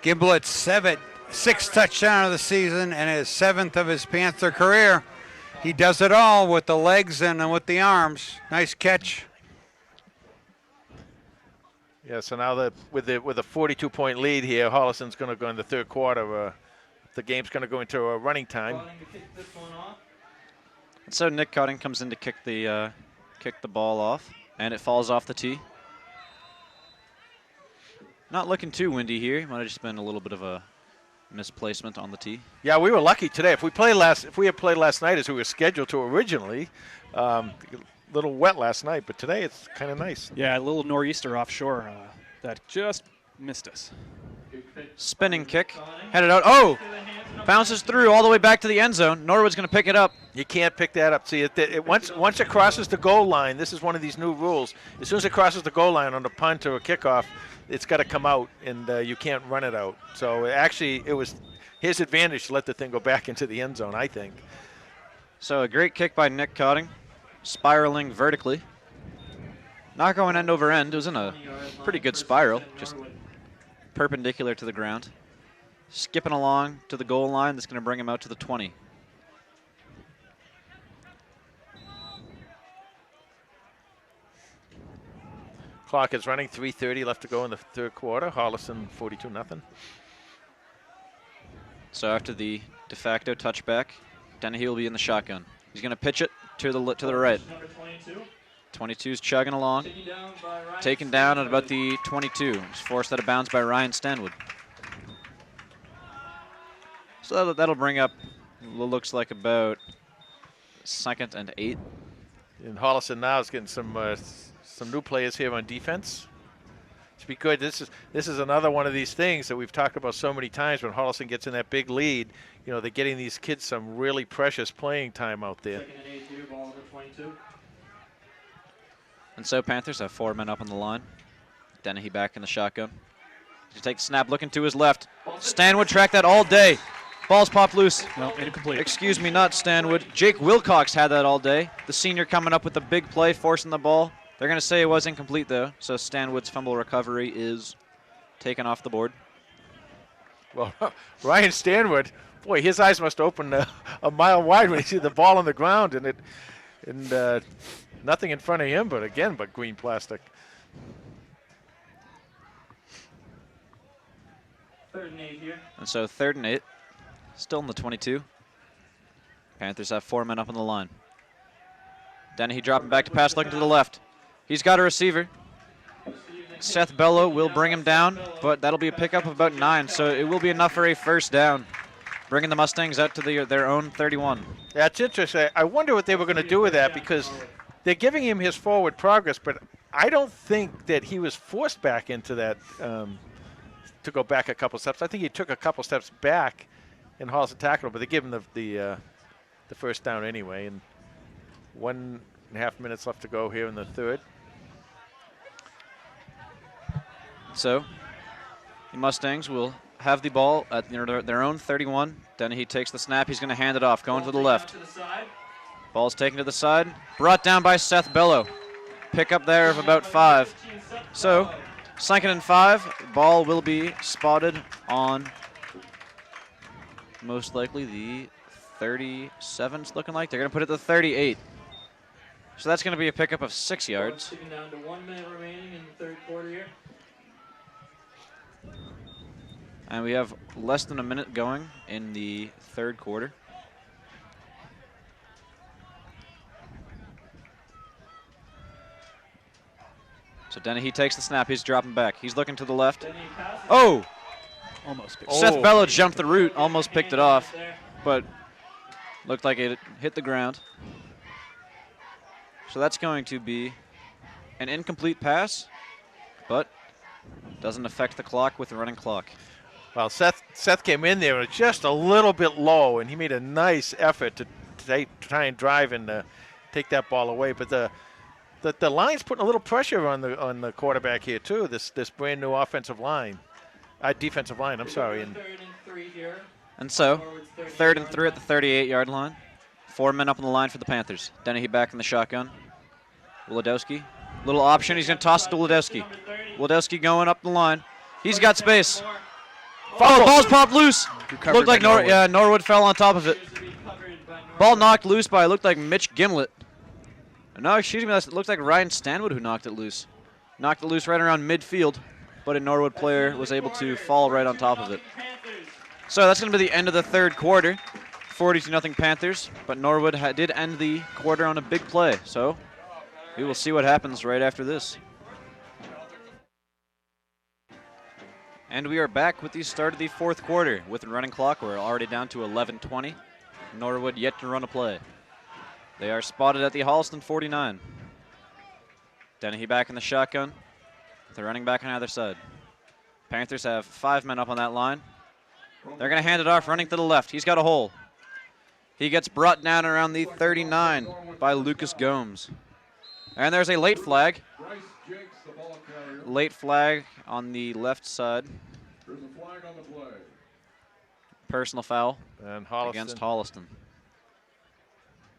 S1: Gimblet's 6th touchdown of the season and his 7th of his Panther career. He does it all with the legs and with the arms. Nice catch.
S2: Yeah, so now with a 42-point lead here, Holliston's going to go in the 3rd quarter. The game's going to go into a running time.
S3: And so Nick Cutting comes in to kick the ball off, and it falls off the tee. Not looking too windy here. Might have just been a little bit of a misplacement on the tee.
S2: Yeah, we were lucky today. If we had played last night as we were scheduled to originally, a little wet last night, but today it's kind of nice.
S4: Yeah, a little nor'easter offshore that just missed us.
S3: Spinning kick, headed out. Oh, bounces through all the way back to the end zone. Norwood's going to pick it up.
S2: You can't pick that up. See, once it crosses the goal line, this is one of these new rules. As soon as it crosses the goal line on a punt or a kickoff, it's got to come out, and you can't run it out. So actually, it was his advantage to let the thing go back into the end zone, I think.
S3: So a great kick by Nick Cotting, spiraling vertically. Not going end over end. It was in a pretty good spiral, just perpendicular to the ground. Skipping along to the goal line. That's going to bring him out to the 20.
S2: Clock is running, 3:30 left to go in the 3rd quarter. Holliston 42-0.
S3: So after the de facto touchback, Dennehy will be in the shotgun. He's going to pitch it to the right. 22's chugging along. Taken down at about the 22. He's forced out of bounds by Ryan Stanwood. So that'll bring up what looks like about 2nd and 8.
S2: And Holliston now is getting some new players here on defense. Should be good. This is another one of these things that we've talked about so many times. When Holliston gets in that big lead, you know, they're getting these kids some really precious playing time out there.
S6: 2nd and 8 here, ball number 22.
S3: And so Panthers have 4 men up on the line. Dennehy back in the shotgun. He takes the snap, looking to his left. Stanwood tracked that all day. Ball's popped loose.
S4: No, incomplete.
S3: Excuse me, not Stanwood. Jake Wilcox had that all day. The senior coming up with a big play, forcing the ball. They're going to say it was incomplete, though. So Stanwood's fumble recovery is taken off the board.
S2: Well, Ryan Stanwood, boy, his eyes must open a mile wide when he sees the ball on the ground, and nothing in front of him, but green plastic.
S6: 3rd and 8 here.
S3: And so 3rd and 8, still in the 22. Panthers have 4 men up on the line. Dennehy dropping back to pass, looking to the left. He's got a receiver. Seth Bello will bring him down, but that'll be a pickup of about 9, so it will be enough for a 1st down, bringing the Mustangs out to their own 31.
S2: That's interesting. I wonder what they were going to do with that, because they're giving him his forward progress, but I don't think that he was forced back into that to go back a couple steps. I think he took a couple steps back in Holliston tackled, but they gave him the first down anyway. And 1.5 minutes left to go here in the third.
S3: So the Mustangs will have the ball at their own 31. Dennehy takes the snap. He's going to hand it off, going to the left. Ball's taken to the side. Brought down by Seth Bellow. Pickup there of about 5. So, 2nd and 5. Ball will be spotted on most likely the 37's looking like. They're going to put it to 38. So that's going to be a pickup of 6 yards.
S6: Sitting down to 1 minute remaining in the third quarter here.
S3: And we have less than a minute going in the third quarter. So Dennehy takes the snap. He's dropping back. He's looking to the left. Oh!
S4: Almost.
S3: Seth Bellow jumped the route, almost picked it off, but looked like it hit the ground. So that's going to be an incomplete pass, but doesn't affect the clock with the running clock.
S2: Well, Seth came in there just a little bit low, and he made a nice effort to try and drive and take that ball away. But the line's putting a little pressure on the quarterback here too. This brand new offensive line, defensive line. I'm sorry.
S3: And so, 3rd and 3 at the 38-yard line. 4 men up on the line for the Panthers. Dennehy back in the shotgun. Wladowski, little option. He's going to toss it to Wladowski. Wladowski going up the line. He's got space. Oh, ball's popped loose. Looked like Norwood fell on top of it. Ball knocked loose by, looked like Mitch Gimlet. No, excuse me, it looked like Ryan Stanwood who knocked it loose. Knocked it loose right around midfield, but a Norwood player was able to fall right on top of it. So that's going to be the end of the third quarter. 42-0 Panthers, but Norwood did end the quarter on a big play. So we will see what happens right after this. And we are back with the start of the fourth quarter. With the running clock, we're already down to 11:20. Norwood yet to run a play. They are spotted at the Holliston 49. Dennehy back in the shotgun. They're running back on either side. Panthers have 5 men up on that line. They're going to hand it off, running to the left. He's got a hole. He gets brought down around the 39 by Lucas Gomes. And there's a late flag. Late flag on the left side.
S5: There's a flag on the play.
S3: Personal foul
S2: And
S3: against Holliston.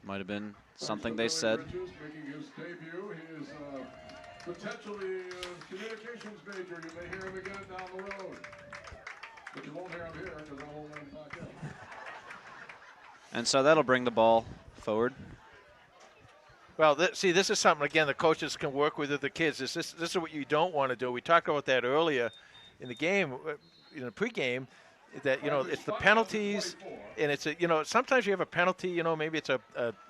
S3: Might have been something they said.
S5: Making his debut. He is potentially a communications major. You may hear him again down the road. But you won't hear him here because I won't let him back in.
S3: And so that'll bring the ball forward.
S2: Well, see, this is something, again, the coaches can work with the kids. This is what you don't want to do. We talked about that earlier in the game, in the pregame, that, it's the penalties, and it's, sometimes you have a penalty, maybe it's a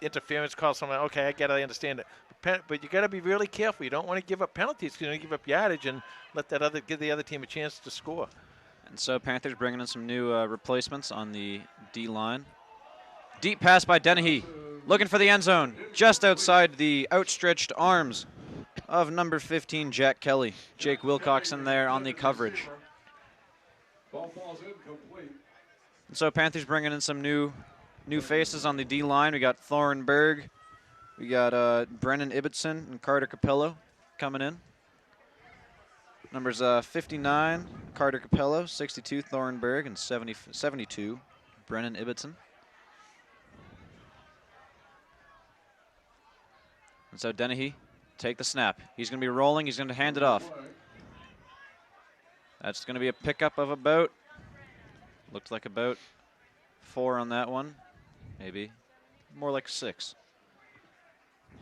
S2: interference call, something, okay, I understand it. But you got to be really careful. You don't want to give up penalties because you give up yardage and give the other team a chance to score.
S3: And so Panthers bringing in some new replacements on the D-line. Deep pass by Dennehy, looking for the end zone, just outside the outstretched arms of number 15, Jack Kelly. Jake Wilcoxon there on the coverage.
S5: Ball falls incomplete.
S3: And so Panthers bringing in some new faces on the D-line. We got Thornburg, we got Brennan Ibbotson and Carter Capello coming in. Numbers 59, Carter Capello, 62, Thornburg, and 72, Brennan Ibbotson. And so Dennehy, take the snap. He's going to be rolling. He's going to hand it off. That's going to be a pickup of about, looked like about 4 on that one. Maybe more like 6.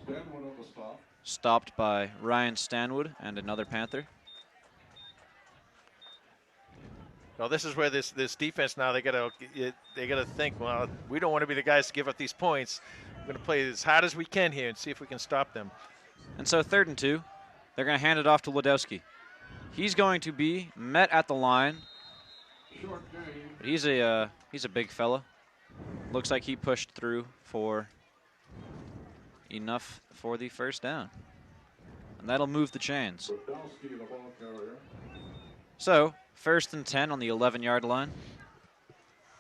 S5: Stanwood on the stop.
S3: Stopped by Ryan Stanwood and another Panther.
S2: Well, this is where this defense now, they got to think, well, we don't want to be the guys to give up these points. We're going to play as hard as we can here and see if we can stop them.
S3: And so 3rd and 2, they're going to hand it off to Wladowski. He's going to be met at the line. But he's a big fella. Looks like he pushed through for enough for the first down. And that'll move the chains. So 1st and 10 on the 11-yard line.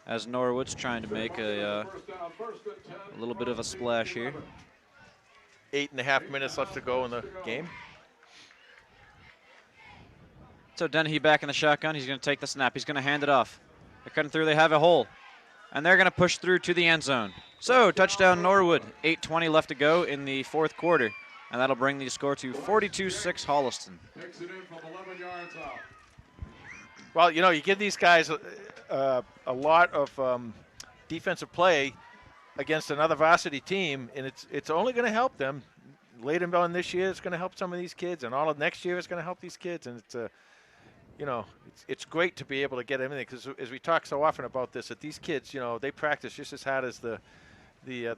S3: As Norwood's trying to make a little bit of a splash here.
S2: 8.5 minutes left to go in the game.
S3: So Dennehy back in the shotgun. He's going to take the snap. He's going to hand it off. They're cutting through. They have a hole. And they're going to push through to the end zone. So touchdown Norwood. 8:20 left to go in the 4th quarter. And that'll bring the score to 42-6 Holliston.
S5: Takes it in from 11 yards out.
S2: Well, you know, you give these guys a lot of defensive play against another varsity team, and it's only going to help them. Later on this year, it's going to help some of these kids, and all of next year, it's going to help these kids. And it's you know, it's great to be able to get everything, because as we talk so often about this, that these kids, you know, they practice just as hard as the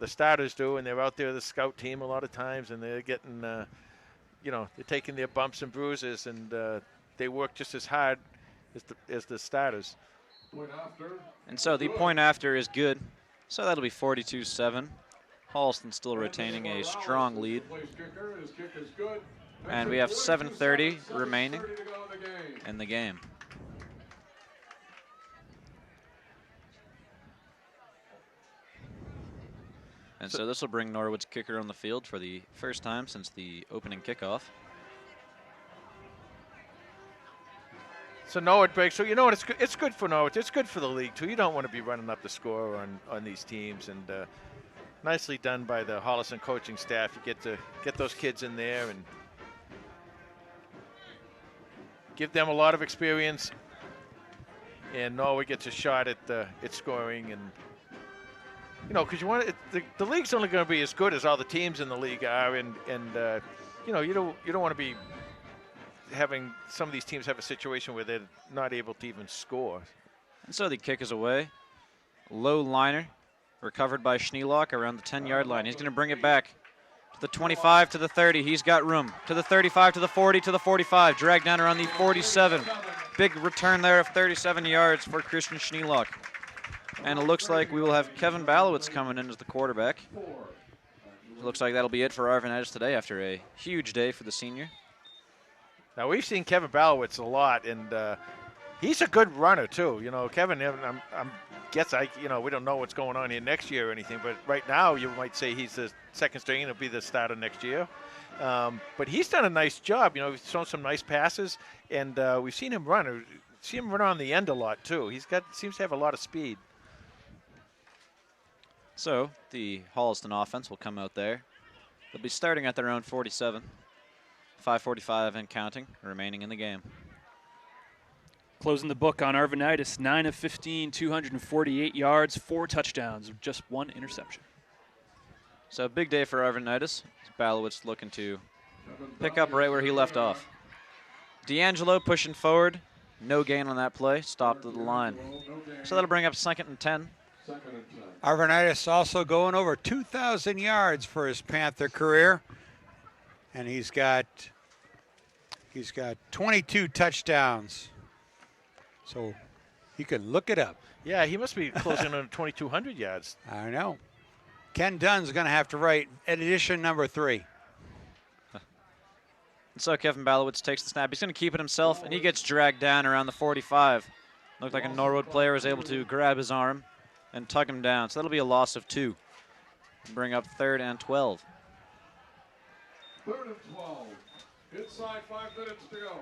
S2: starters do, and they're out there the scout team a lot of times, and they're getting, you know, they're taking their bumps and bruises, and they work just as hard as the starters.
S5: Point after.
S3: And so the point after is good. So that'll be 42-7. Holliston still retaining a strong lead.
S5: His kick is good.
S3: And we have 7:30 remaining in the game. And so this will bring Norwood's kicker on the field for the first time since the opening kickoff.
S2: So Norwood breaks. So you know what? It's good for Norwood. It's good for the league too. You don't want to be running up the score on these teams. And nicely done by the Holliston coaching staff. You get to get those kids in there and give them a lot of experience. And Norwood gets a shot at scoring. And you know, because you want the league's only going to be as good as all the teams in the league are. And you know, you don't want to be having some of these teams have a situation where they're not able to even score.
S3: And so the kick is away. Low liner, recovered by Schneelock around the 10-yard line. He's going to bring it back to the 25, to the 30. He's got room. To the 35, to the 40, to the 45. Dragged down around the 47. Big return there of 37 yards for Christian Schneelock. And it looks like we will have Kevin Balowitz coming in as the quarterback. It looks like that'll be it for Arvanitis today after a huge day for the senior.
S2: Now, we've seen Kevin Balowitz a lot, and he's a good runner, too. You know, Kevin, you know, we don't know what's going on here next year or anything, but right now you might say he's the second string and he'll be the starter next year. But he's done a nice job. You know, he's thrown some nice passes, and we've seen him run. See him run on the end a lot, too. Seems to have a lot of speed.
S3: So the Holliston offense will come out there. They'll be starting at their own 47. 5:45 and counting remaining in the game.
S4: Closing the book on Arvanitis, 9 of 15, 248 yards, 4 touchdowns, just 1 interception.
S3: So a big day for Arvanitis. Balowitz looking to pick up right where he left off. D'Angelo pushing forward. No gain on that play. Stopped at the line. So that'll bring up 2nd and 10.
S1: Arvanitis also going over 2,000 yards for his Panther career. And he's got 22 touchdowns. So you can look it up.
S2: Yeah, he must be closing on 2,200 yards.
S1: I know. Ken Dunn's going to have to write edition number 3.
S3: And so Kevin Balowitz takes the snap. He's going to keep it himself, and he gets dragged down around the 45. Looked like a Norwood player was able to grab his arm and tug him down. So that'll be a loss of 2. Bring up 3rd and 12.
S5: 3rd and 12. Inside 5 minutes to go.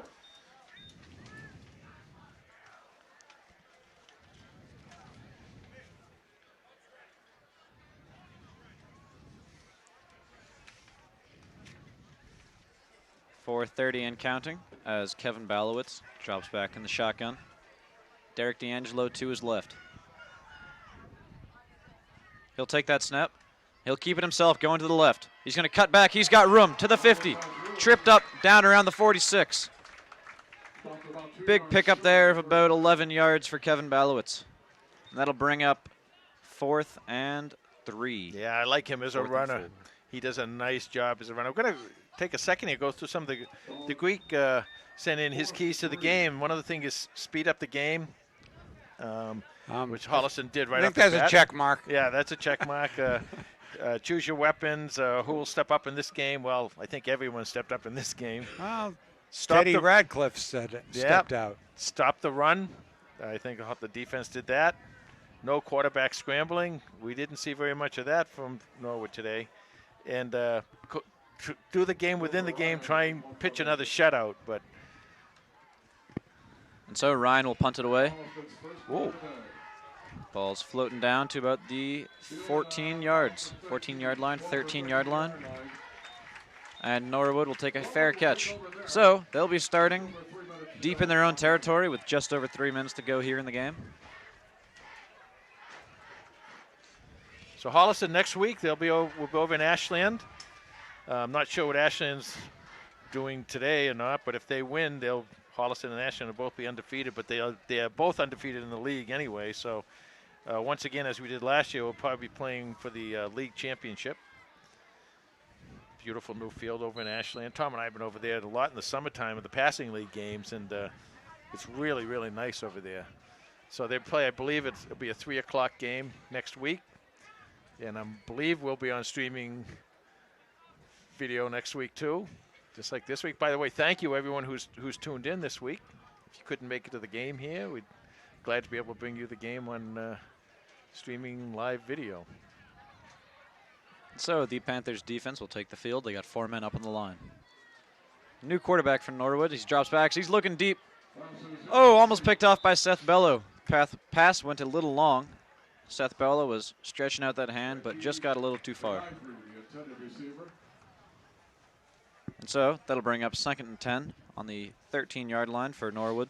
S3: .430 and counting as Kevin Balowitz drops back in the shotgun. Derek D'Angelo to his left. He'll take that snap. He'll keep it himself, going to the left. He's going to cut back. He's got room to the 50. Tripped up, down around the 46. Big pickup there of about 11 yards for Kevin Balowitz. And that'll bring up 4th and 3.
S2: Yeah, I like him as a runner. He does a nice job as a runner. I'm going to take a second here, go through some of the Greek sent in his keys to the game. One of the things is speed up the game, which Holliston did right up the bat.
S1: I think that's a check mark.
S2: Yeah, that's a check mark. Choose your weapons. Who will step up in this game? Well, I think everyone stepped up in this game.
S1: Well, Teddy Radcliffe stepped out.
S2: Stop the run. I think the defense did that. No quarterback scrambling. We didn't see very much of that from Norwood today. And do the game within the game, try and pitch another shutout.
S3: And so Ryan will punt it away.
S2: Ooh.
S3: Ball's floating down to about the 14 yards. 14-yard line, 13-yard line. And Norwood will take a fair catch. So they'll be starting deep in their own territory with just over 3 minutes to go here in the game.
S2: So Holliston next week, we'll be over in Ashland. I'm not sure what Ashland's doing today or not, but if they win, Holliston and Ashland will both be undefeated, but they are both undefeated in the league anyway. So once again, as we did last year, we'll probably be playing for the league championship. Beautiful new field over in Ashland. Tom and I have been over there a lot in the summertime of the passing league games, and it's really, really nice over there. So they play, I believe it'll be a 3 o'clock game next week. And I believe we'll be on streaming video next week too, just like this week. By the way, thank you everyone who's tuned in this week. If you couldn't make it to the game here, we're glad to be able to bring you the game on streaming live video.
S3: So the Panthers defense will take the field. They got 4 men up on the line. New quarterback from Norwood. He drops back. He's looking deep. Oh, almost picked off by Seth Bello. Pass went a little long. Seth Bello was stretching out that hand, but just got a little too far. And so that'll bring up 2nd and 10 on the 13-yard line for Norwood.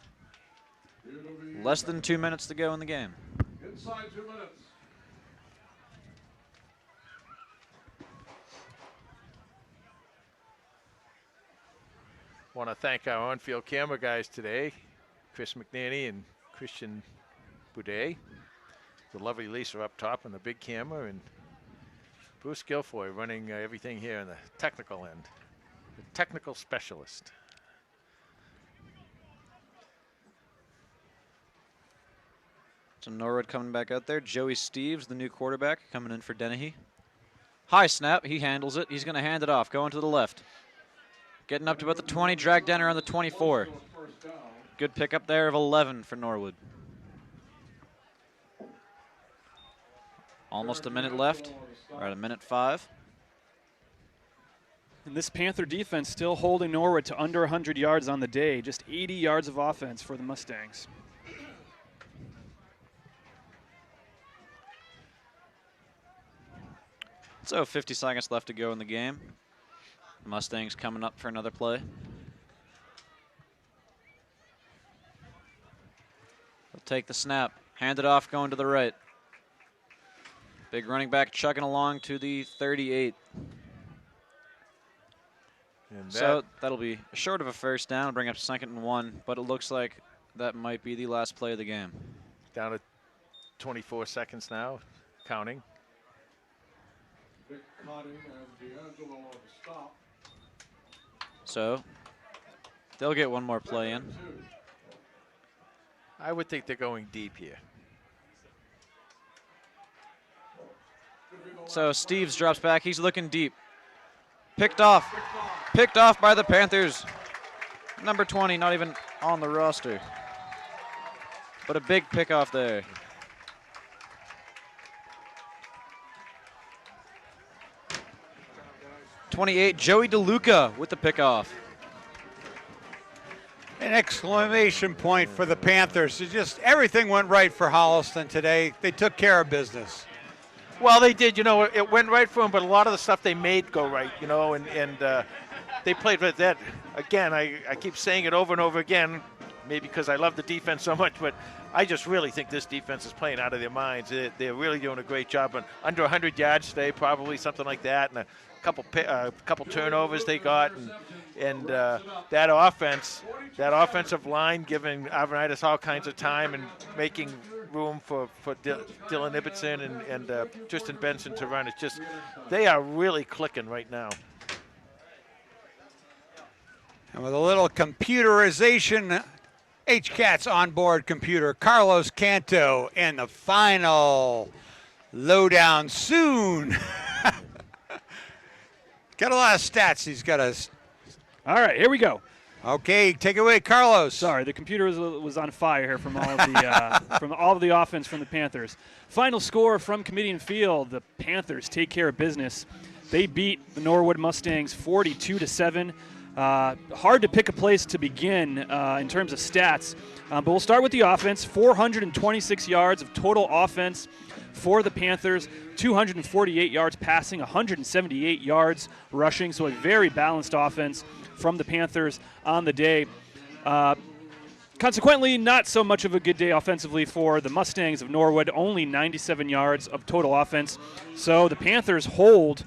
S3: Less than 2 minutes to go in the game.
S5: Inside 2 minutes.
S2: Want to thank our on-field camera guys today, Chris McNanny and Christian Boudet. The lovely Lisa up top on the big camera, and Bruce Guilfoy running everything here on the technical end. The technical specialist.
S3: So Norwood coming back out there. Joey Steves, the new quarterback, coming in for Dennehy. High snap. He handles it. He's going to hand it off. Going to the left. Getting up to about the 20. Dragged down around the 24. Good pickup there of 11 for Norwood. Almost a minute left. We're at a minute 5.
S4: And this Panther defense still holding Norwood to under 100 yards on the day. Just 80 yards of offense for the Mustangs.
S3: So 50 seconds left to go in the game. Mustangs coming up for another play. They'll take the snap. Hand it off, going to the right. Big running back chugging along to the 38. So that'll be short of a first down, bring up 2nd and 1, but it looks like that might be the last play of the game.
S2: Down to 24 seconds now, counting.
S3: So they'll get one more play in.
S2: I would think they're going deep here.
S3: So Steves drops back. He's looking deep. Picked off. Picked off by the Panthers. Number 20, not even on the roster. But a big pickoff there. '28, Joey DeLuca with the pickoff.
S1: An exclamation point for the Panthers. Everything went right for Holliston today. They took care of business.
S2: Well, they did. It went right for them, but a lot of the stuff they made go right, and they played with that. Again, I keep saying it over and over again, maybe because I love the defense so much, but I just really think this defense is playing out of their minds. They're really doing a great job. And under 100 yards today, probably something like that, and a couple turnovers they got, and that offensive line giving Arvanitis all kinds of time and making room for Dylan Ibbotson and Tristan Benson to run. It's just, they are really clicking right now.
S1: And with a little computerization, HCAT's onboard computer, Carlos Canto, and the final lowdown soon. Got a lot of stats he's got us.
S4: All right, here we go.
S1: Okay, take it away, Carlos.
S4: Sorry, the computer was on fire here from all of the from all of the offense from the Panthers. Final score from Kamitian Field: the Panthers take care of business. They beat the Norwood Mustangs 42-7. Hard to pick a place to begin in terms of stats, but we'll start with the offense. 426 yards of total offense for the Panthers, 248 yards passing, 178 yards rushing, so a very balanced offense from the Panthers on the day. Consequently, not so much of a good day offensively for the Mustangs of Norwood, only 97 yards of total offense. So the Panthers hold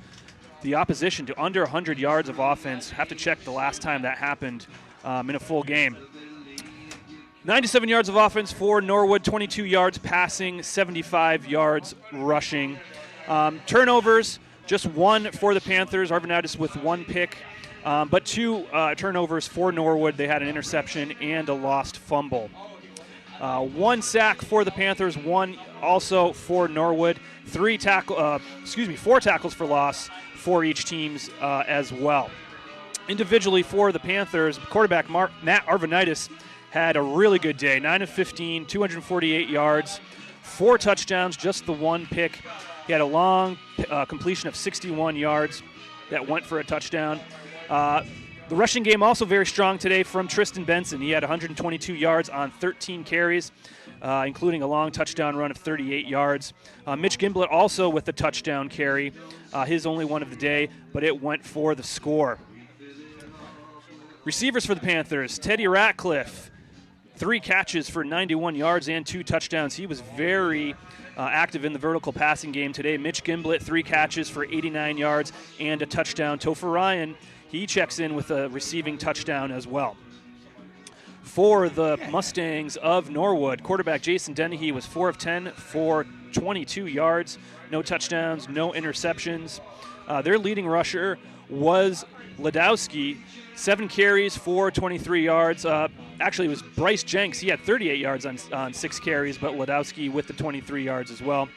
S4: the opposition to under 100 yards of offense. Have to check the last time that happened in a full game. 97 yards of offense for Norwood, 22 yards passing, 75 yards rushing. Turnovers, just one for the Panthers. Arvanitis with one pick, but two turnovers for Norwood. They had an interception and a lost fumble. One sack for the Panthers, one also for Norwood. Four tackles for loss for each teams as well. Individually for the Panthers, quarterback Matt Arvanitis had a really good day. 9 of 15, 248 yards, 4 touchdowns, just the one pick. He had a long completion of 61 yards that went for a touchdown. The rushing game also very strong today from Tristan Benson. He had 122 yards on 13 carries, including a long touchdown run of 38 yards. Mitch Gimblett also with a touchdown carry, his only one of the day, but it went for the score. Receivers for the Panthers: Teddy Radcliffe, 3 catches for 91 yards and 2 touchdowns. He was very active in the vertical passing game today. Mitch Gimblett, 3 catches for 89 yards and a touchdown. Topher Ryan, he checks in with a receiving touchdown as well. For the Mustangs of Norwood, quarterback Jason Dennehy was 4 of 10 for 22 yards, no touchdowns, no interceptions. Their leading rusher was Ladowski, 7 carries for 23 yards. Actually, it was Bryce Jenks. He had 38 yards on 6 carries, but Ladowski with the 23 yards as well.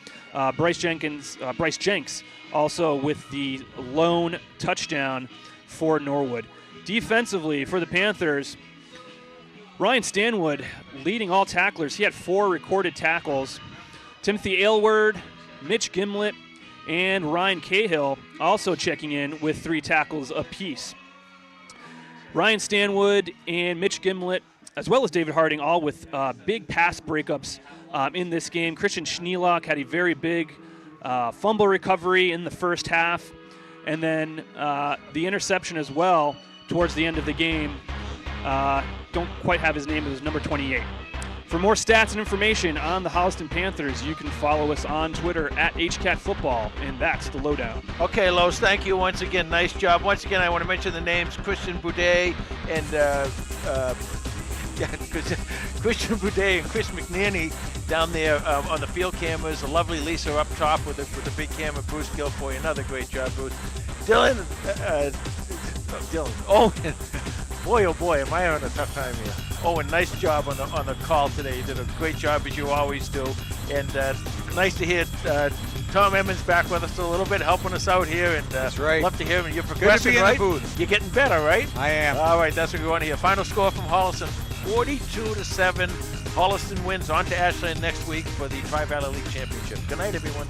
S4: Bryce Jenks also with the lone touchdown for Norwood. Defensively for the Panthers, Ryan Stanwood leading all tacklers. He had 4 recorded tackles. Timothy Aylward, Mitch Gimblett, and Ryan Cahill also checking in with 3 tackles apiece. Ryan Stanwood and Mitch Gimblett, as well as David Harding, all with big pass breakups in this game. Christian Schneelock had a very big fumble recovery in the first half, and then the interception as well towards the end of the game. Don't quite have his name, it was number 28. For more stats and information on the Holliston Panthers, you can follow us on Twitter at HCatFootball, and that's the lowdown.
S2: Okay, Los, thank you once again. Nice job. Once again, I want to mention the names Christian Boudet and Christian Boudet and Chris McNaney down there on the field cameras. The lovely Lisa up top with the big camera. Bruce Guilfoyle, another great job, Bruce. Dylan, Owen. Boy, oh boy, am I having a tough time here. Owen, nice job on the call today. You did a great job, as you always do. And nice to hear Tom Emmons back with us a little bit, helping us out here. And
S1: that's right.
S2: Love to hear him. You're progressing,
S1: Good to be
S2: right?
S1: in the booth.
S2: You're getting better, right?
S1: I am.
S2: All right, that's what we want to hear. Final score from Holliston, 42-7. Holliston wins on to Ashland next week for the Tri-Valley League Championship. Good night, everyone.